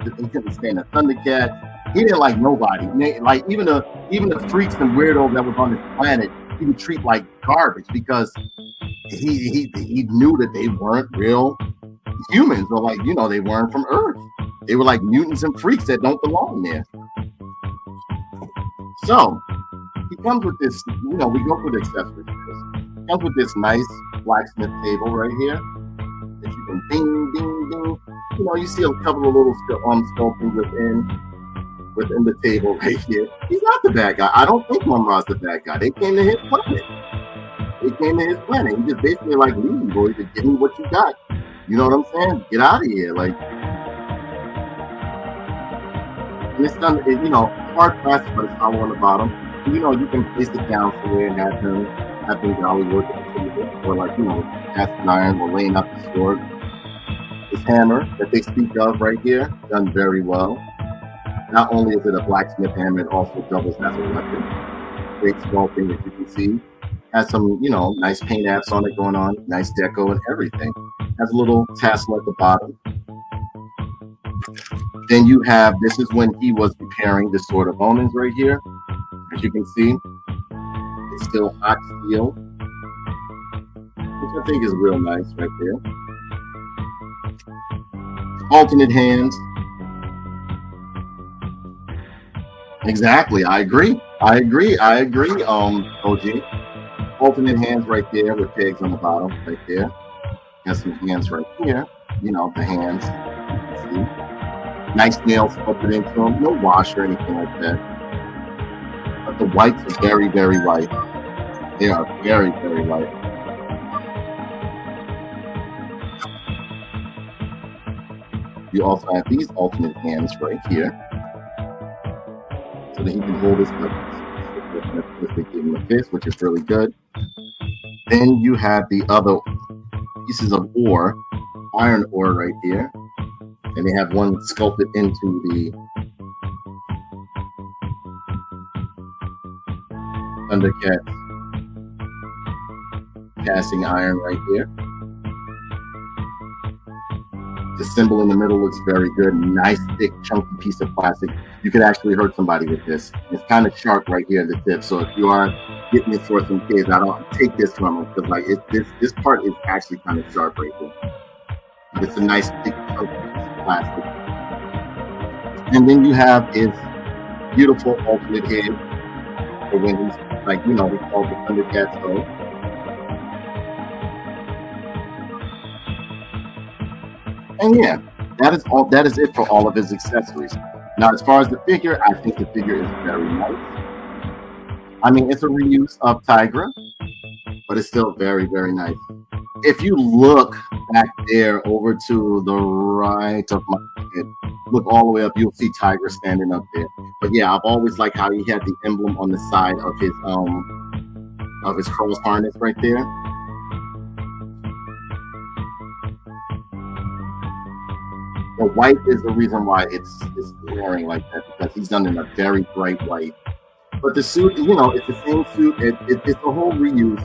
Thundercats. He didn't like nobody. Like even the freaks and weirdos that was on his planet, he would treat like garbage because he knew that they weren't real humans, or like, they weren't from Earth. They were like mutants and freaks that don't belong there. So he comes with this, we go for the accessories. He comes with this nice blacksmith table right here that you can ding, ding, ding. You see a couple of little sculpting within the table right here. He's not the bad guy. I don't think Mumra's the bad guy. They came to his planet. He just basically like, leave, boy, to give me what you got. You know what I'm saying? Get out of here. Like, and it's done, hard plastic, but it's hollow on the bottom. And, you can place it down somewhere and have them golly work at the table, or like, cast an iron or laying up the sword. This hammer that they speak of right here, done very well. Not only is it a blacksmith hammer, it also doubles as a weapon. Great small thing that you can see. Has some, nice paint apps on it going on, nice deco and everything. Has a little tassel at the bottom. Then you have, this is when he was repairing the Sword of Omens right here. As you can see, it's still hot steel, which I think is real nice right there. Alternate hands. Exactly, I agree, OG. Alternate hands right there with pegs on the bottom, right there. Got some hands right here, the hands, you can see. Nice nails sculpted into them, no wash or anything like that. But the whites are very, very light. They are very, very light. You also have these alternate hands right here, so that he can hold his weapons. They give him a fist, which is really good. Then you have the other pieces of ore, iron ore right here, and they have one sculpted into the Thundercats casting iron right here. The symbol in the middle looks very good. Nice, thick, chunky piece of plastic. You could actually hurt somebody with this. It's kind of sharp right here at the tip. So if you are getting this for some kids, I don't take this from them because like this part is actually kind of sharp right here. But it's a nice, thick, chunky piece of plastic. And then you have his beautiful alternate head for when he's like, we call the Thundercats though. And yeah, that is it for all of his accessories. Now, as far as the figure, I think the figure is very nice. I mean, it's a reuse of Tigra, but it's still very, very nice. If you look back there over to the right of my head, look all the way up, you'll see Tigra standing up there. But yeah, I've always liked how he had the emblem on the side of his cross harness right there. The white is the reason why it's glaring like that, because he's done in a very bright white. But the suit, it's the same suit. It's a whole reuse.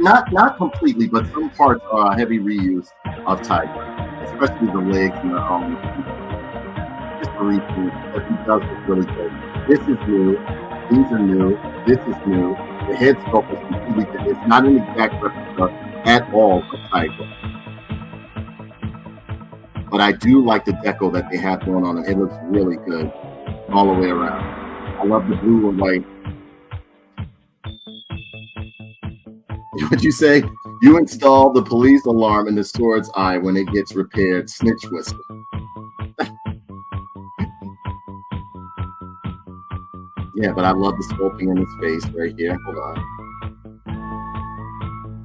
Not completely, but some parts are a heavy reuse of Tiger, especially the legs and the repeat. But he does look really good. This is new. These are new. This is new. The head sculpt is completely different. It's not an exact replica at all of Tiger. But I do like the deco that they have going on. It looks really good all the way around. I love the blue and white. What'd you say? You install the police alarm in the sword's eye when it gets repaired. Snitch whistle. Yeah, but I love the sculpting in his face right here. Hold on.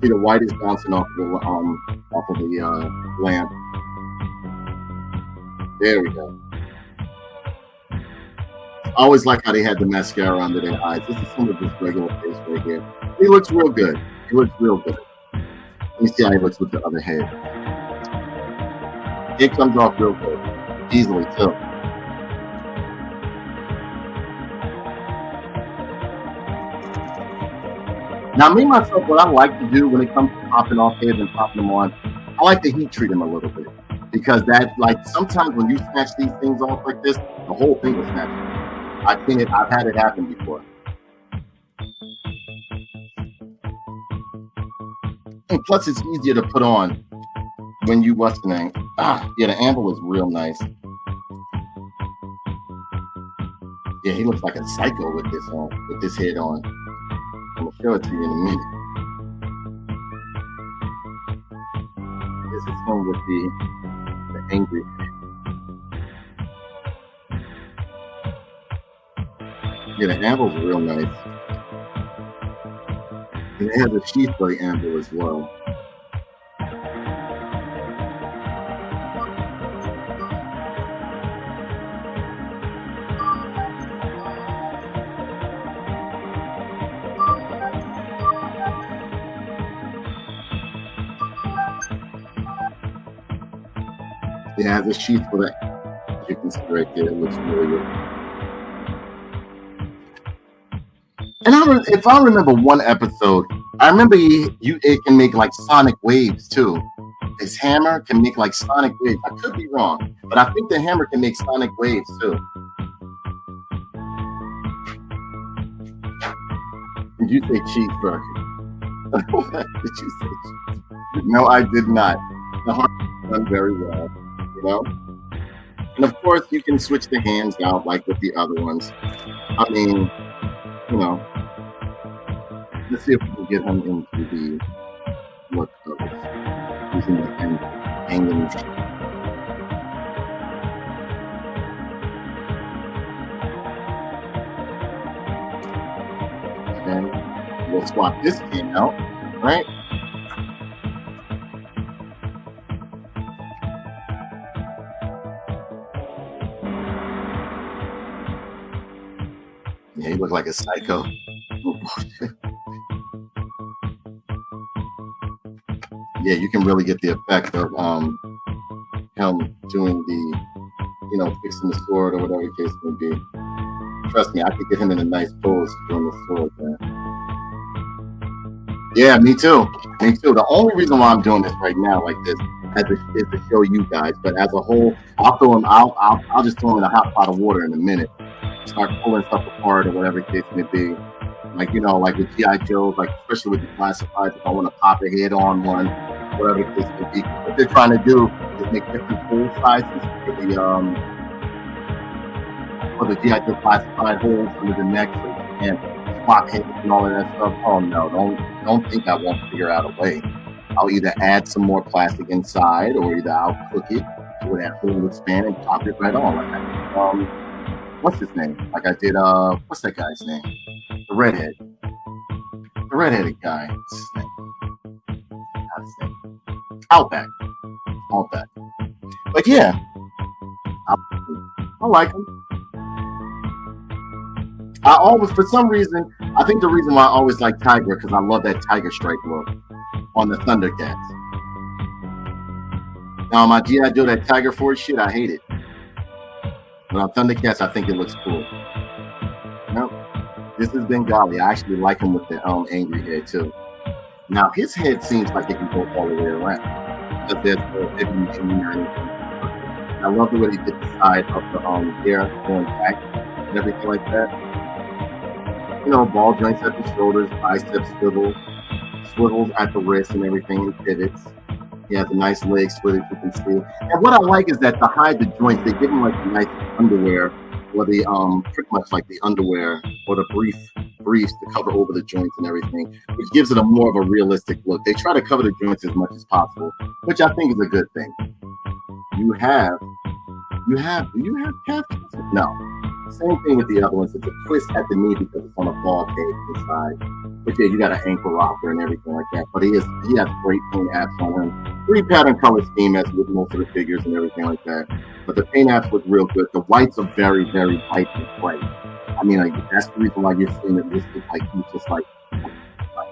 See, the white is bouncing off of the lamp. There we go. I always like how they had the mascara under their eyes. This is some of his regular face right here. He looks real good. He looks real good. Let me see how he looks with the other head. It comes off real good. Easily, too. Now, me, myself, what I like to do when it comes to popping off heads and popping them on, I like to heat treat them a little bit. Because that, like, sometimes when you snatch these things off like this, the whole thing will snatch. I've had it happen before. And plus, it's easier to put on when you what's the name? Yeah, the anvil is real nice. Yeah, he looks like a psycho with this head on. I'm gonna show it to you in a minute. This is him with the angry head. Yeah, the amble's real nice. And it has a sheath for the amble as well. It has a sheath for that. As you can see right there, it looks really good. And if I remember one episode, I remember it can make like sonic waves too. This hammer can make like sonic waves. I could be wrong, but I think the hammer can make sonic waves too. Did you say cheeseburger? Did you say cheeseburger? No, I did not. The heart is done very well, you know? And of course, you can switch the hands out like with the other ones. I mean, you know, let's see if we can get him into the look of it. Using the hanging. And we'll swap this hand out, right? Yeah, he looked like a psycho. Yeah, you can really get the effect of him doing the, fixing the sword or whatever the case may be. Trust me, I could get him in a nice pose doing the sword, man. Yeah, me too. Me too. The only reason why I'm doing this right now like this is to show you guys. But as a whole, I'll just throw him in a hot pot of water in a minute. Start pulling stuff apart or whatever the case may be. Like, like with G.I. Joes, like especially with the classifieds, if I want to pop a head on one, whatever the case may be. What they're trying to do is make different hole sizes for the G.I. Joe classified holes under the neck so you can swap heads and all of that stuff. Oh no, don't think I won't figure out a way. I'll either add some more plastic inside or either I'll cook it so that hole will expand and pop it right on. Like I did, what's his name? Like I did what's that guy's name? The redheaded guy. What's his name? Outback. But yeah, I like him. I always, for some reason, I think the reason why I always like Tiger because I love that Tiger Strike look on the Thundercats. Now my G.I. Joe, that Tiger Force shit, I hate it. But on Thundercats, I think it looks cool. Nope. This is Bengali. I actually like him with the angry head too. Now his head seems like it can go all the way around. Because there's I love the way he did the side of the hair going back and everything like that. Ball joints at the shoulders, biceps swivels at the wrist and everything, and pivots. He has a nice leg split, as you can see. And what I like is that to hide the joints, they give him like the nice underwear, or the pretty much like the underwear or the briefs to cover over the joints and everything, which gives it a more of a realistic look. They try to cover the joints as much as possible, which I think is a good thing. Do you have calf muscles? No. Same thing with the other ones. It's a twist at the knee because it's on a ball cage inside. But yeah, you got an ankle rocker and everything like that. But he has great paint apps on him. 3-pattern color scheme as with most of the figures and everything like that. But the paint apps look real good. The whites are very, very white and bright. I mean, like that's the reason why you're seeing it listed like he's just like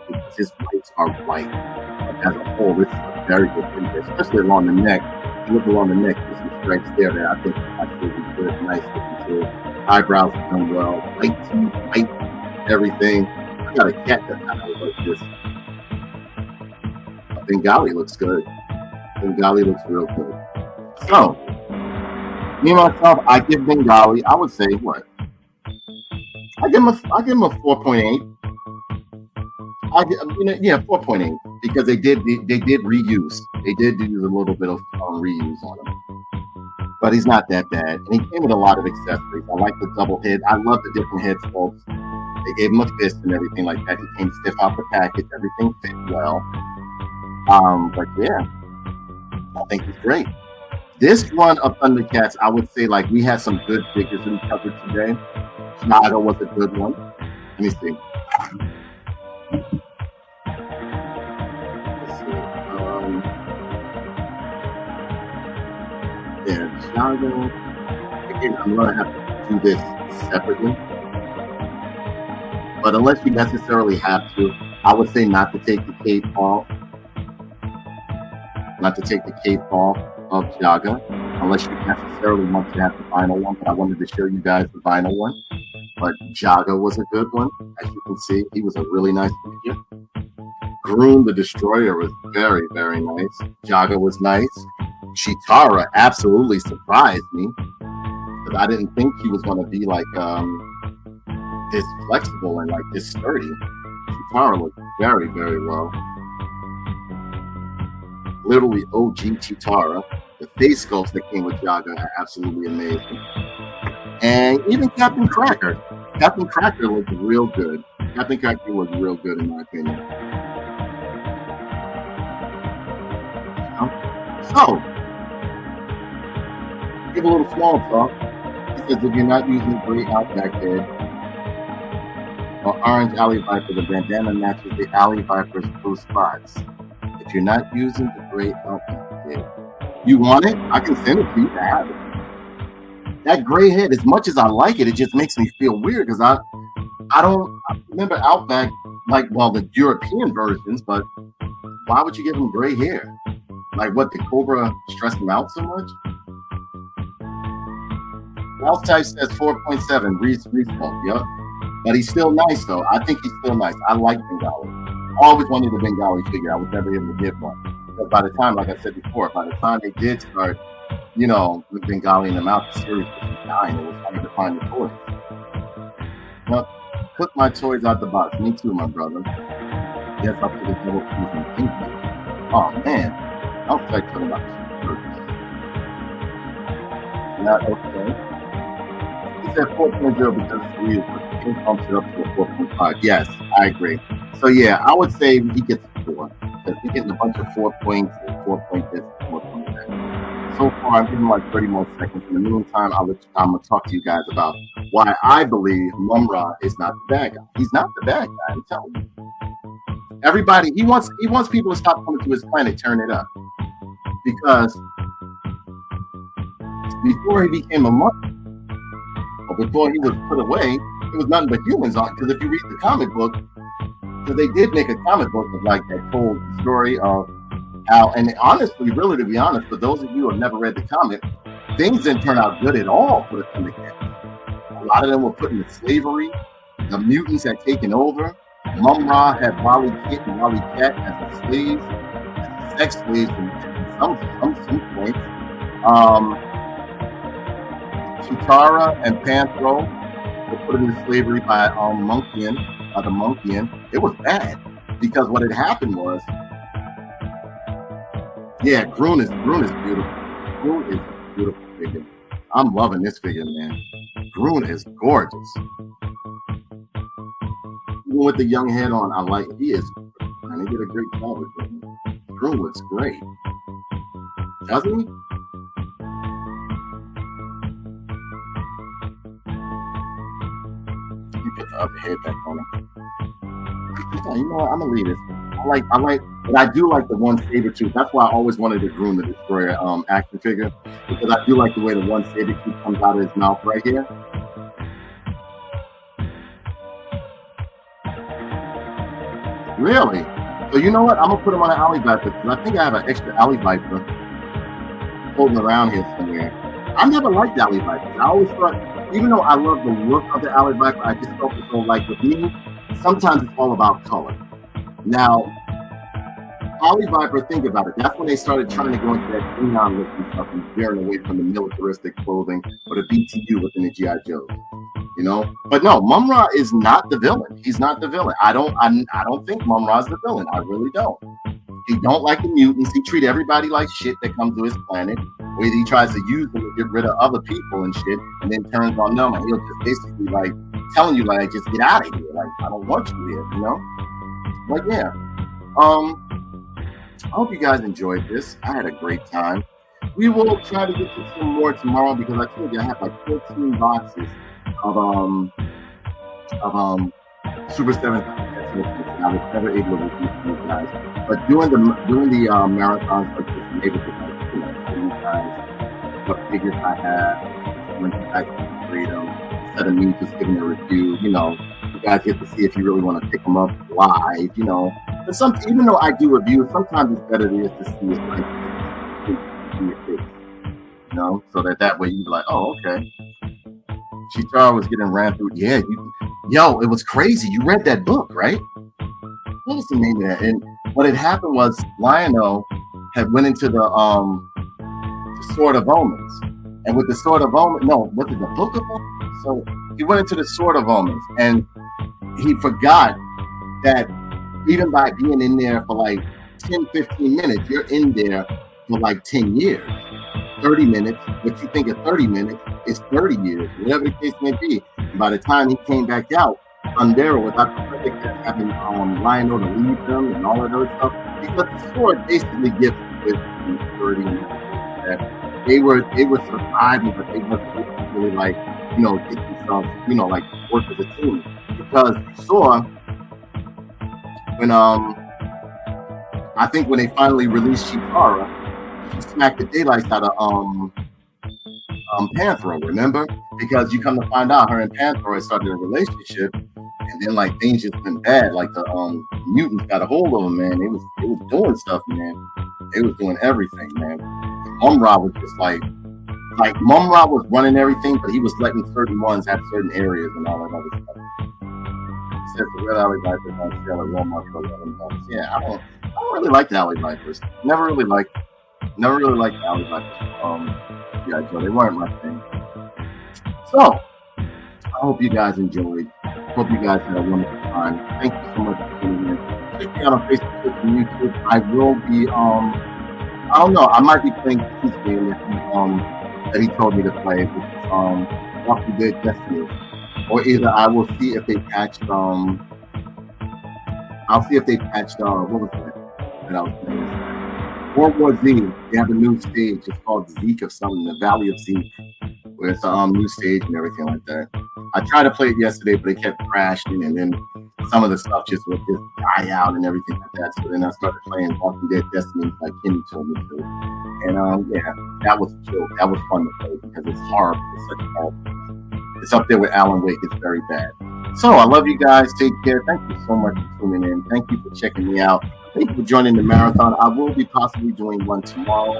because his whites are white. But as a whole, this is a very good figure, especially along the neck. If you look along the neck, there's some stripes there that I think are really good, nice looking too. Eyebrows are done well, white teeth, white everything. I got a cat that kind of looks like this. Bengali looks good. Bengali looks real good. So, me myself, I give Bengali, I would say what? I give him a 4.8. 4.8 because they did reuse. They did use a little bit of reuse on him. but he's not that bad. And he came with a lot of accessories. I like the double head. I love the different head sculpts. They gave him a fist and everything like that. He came stiff out the package. Everything fit well. But yeah, I think he's great. This run of Thundercats, I would say, like, we had some good figures that we covered today. Naga was a good one. Let me see. Yeah, Naga. Again, I'm going to have to do this separately. But unless you necessarily have to, I would say not to take the cape off. Not to take the cape off of Jaga, unless you necessarily want to have the vinyl one. But I wanted to show you guys the vinyl one. But Jaga was a good one. As you can see, he was a really nice figure. Groom the Destroyer was very, very nice. Jaga was nice. Chitara absolutely surprised me, because I didn't think he was going to be like this flexible and like this sturdy. Chitara looked very, very well. Literally OG Chitara. The face sculpts that came with Jaga are absolutely amazing. And even Captain Cracker. Captain Cracker looked real good. Captain Cracker looked real good in my opinion. So, give a little small talk. He says if you're not using the gray Outback head or orange Alley Viper, the bandana matches the Alley Viper's blue spots. If you're not using the gray Outback head, you want it? I can send it to you to have it. That gray head, as much as I like it, it just makes me feel weird because I remember Outback, like, well, the European versions, but why would you give him gray hair? Like, what, the Cobra stressed him out so much? Mouse type says 4.7, Reese Smoke, yep. But he's still nice, though. I think he's still nice. I like Bengali. I always wanted a Bengali figure. I was never able to get one. Because by the time, like I said before, by the time they did start, you know, with Bengali in the mouth, the series was dying. It was hard to find the toys. Well, put my toys out the box. Me too, my brother. Yes, I'll put the double piece in pink. Oh, man. I was like talking about this. Not okay. He said 4.0 because it's real, but he bumps it up to a 4.5. Yes, I agree. So, yeah, I would say he gets a 4. Because he's getting a bunch of 4 points and 4 point this and 4 point that. So far, I'm giving like 30 more seconds. In the meantime, I'm going to talk to you guys about why I believe Mumra is not the bad guy. He's not the bad guy, I'm telling you. Everybody, he wants people to stop coming to his planet, turn it up. Because before he became a monk, or before he was put away, it was nothing but humans on. Because if you read the comic book, because they did make a comic book of like that told the story of how, and honestly, really to be honest, for those of you who have never read the comic, things didn't turn out good at all for the Thundercats. A lot of them were put into slavery. The mutants had taken over. Mum-Ra had Wally Kit and Wally Cat as the slaves, as the sex slaves in some points. Chitara and Panthro were put into slavery by the Monkian. It was bad because what had happened was, yeah, Groon is beautiful. Groon is a beautiful figure. I'm loving this figure, man. Groon is gorgeous. Even with the young head on, I like. He is, man. He did a great job with him. Groon looks great, doesn't he? You put the other head back on him. You know what? I'm gonna leave this. I like, but I do like the one saber tooth. That's why I always wanted to Groom the Destroyer action figure, because I do like the way the one saber tooth comes out of his mouth right here. Really? So you know what? I'm gonna put him on an Alley Viper because I think I have an extra Alley Viper floating around here somewhere. I never liked Alley Vipers. I always thought, even though I love the look of the Alley Viper, I just felt it so like with me. Sometimes it's all about color. Now, Alley Viper, think about it. That's when they started trying to go into that Klingon look and stuff and veering away from the militaristic clothing or the BTU within the G.I. Joe. You know, but no, Mum-Ra is not the villain. He's not the villain. I don't think Mum-Ra's the villain. I really don't. He don't like the mutants. He treat everybody like shit that comes to his planet. where he tries to use them to get rid of other people and shit, and then turns on them, and he'll just basically like telling you like, just get out of here, like I don't want you here, you know. But yeah, I hope you guys enjoyed this. I had a great time. We will try to get to some more tomorrow because I told you I have like 14 boxes of Super 7 Thundercats. I was never able to review for you guys, but doing the marathons, like just been able to like, you know, show you guys what figures I have, when you guys can read them instead of me just giving a review. You know, you guys get to see if you really want to pick them up live. You know, but even though I do reviews, sometimes it's better to see it like in your face. You know, so that way you be like, oh, okay. Chitara was getting ran through. Yeah, yo, it was crazy. You read that book, right? What was the name of that? And what had happened was Lionel had went into the Sword of Omens, and with the Sword of Omens, no, was it the Book of Omens? So he went into the Sword of Omens, and he forgot that even by being in there for like 10, 15 minutes, you're in there for like 10 years. 30 minutes, what you think of 30 minutes is 30 years, whatever the case may be. And by the time he came back out, Thundera, without the Thundercats having Lionel to lead them and all that other stuff, because the sword basically gives wisdom, 30 and that they were surviving, but they wasn't really like, you know, get themselves, you know, like work as a team. Because you saw when I think when they finally released Chitara, she smacked the daylights out of Panthro, remember? Because you come to find out her and Panthro had started a relationship, and then like things just went bad. Like the mutants got a hold of them, man. They was doing stuff, man. They was doing everything, man. Mum-Ra was just like Mum-Ra was running everything, but he was letting certain ones have certain areas and all that other stuff. He says the Red Alley Vipers on sale at Walmart for $11. Yeah, I don't really like the Alley Vipers. Never really liked the Alley Vipers. Yeah, Joe, they weren't my thing. So, I hope you guys enjoyed. Hope you guys had a wonderful time. Thank you so much for tuning in. Check me out on Facebook, Twitter, and YouTube. I will be, I don't know, I might be playing his game that he told me to play, which is Walking Dead Destiny. Or either I will see if they patched, what was that I was playing? World War Z, they have a new stage. It's called Zeke of something, the Valley of Zeke, where it's a new stage and everything like that. I tried to play it yesterday, but it kept crashing, and then some of the stuff just would just die out and everything like that. So then I started playing Walking Dead Destiny like Kenny told me to. And yeah, that was a joke. That was fun to play because it's horrible. It's such a horrible game. It's up there with Alan Wake. It's very bad. So I love you guys. Take care. Thank you so much for tuning in. Thank you for checking me out. Thank you for joining the marathon. I will be possibly doing one tomorrow.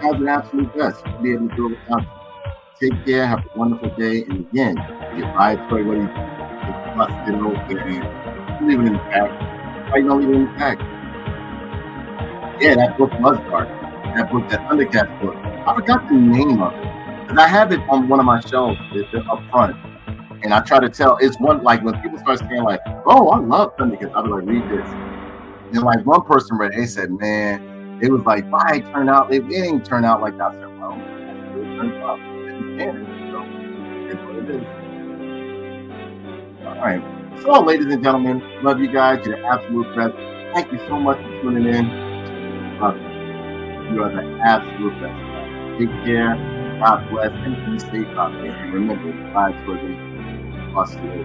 Have an absolute best. Be able to do it without you. Take care. Have a wonderful day. And again, if you buy a toy, whether you must get over leave it in the pack. Why you don't leave it in the pack? Yeah, that book was dark. That book, that Thundercats book. I forgot the name of it. Because I have it on one of my shelves up front. And I try to tell, it's one, like when people start saying like, oh, I love Thundercats, I'll be like, read this. And like one person read it, they said, man, it was like, why it turned out, it didn't turn out like that. I said, well, it turned out. So it's what it is. All right. So, ladies and gentlemen, love you guys. You're the absolute best. Thank you so much for tuning in. Love you. You are the absolute best. Take care. God bless and be safe out there. And remember, 5 children. Possibly.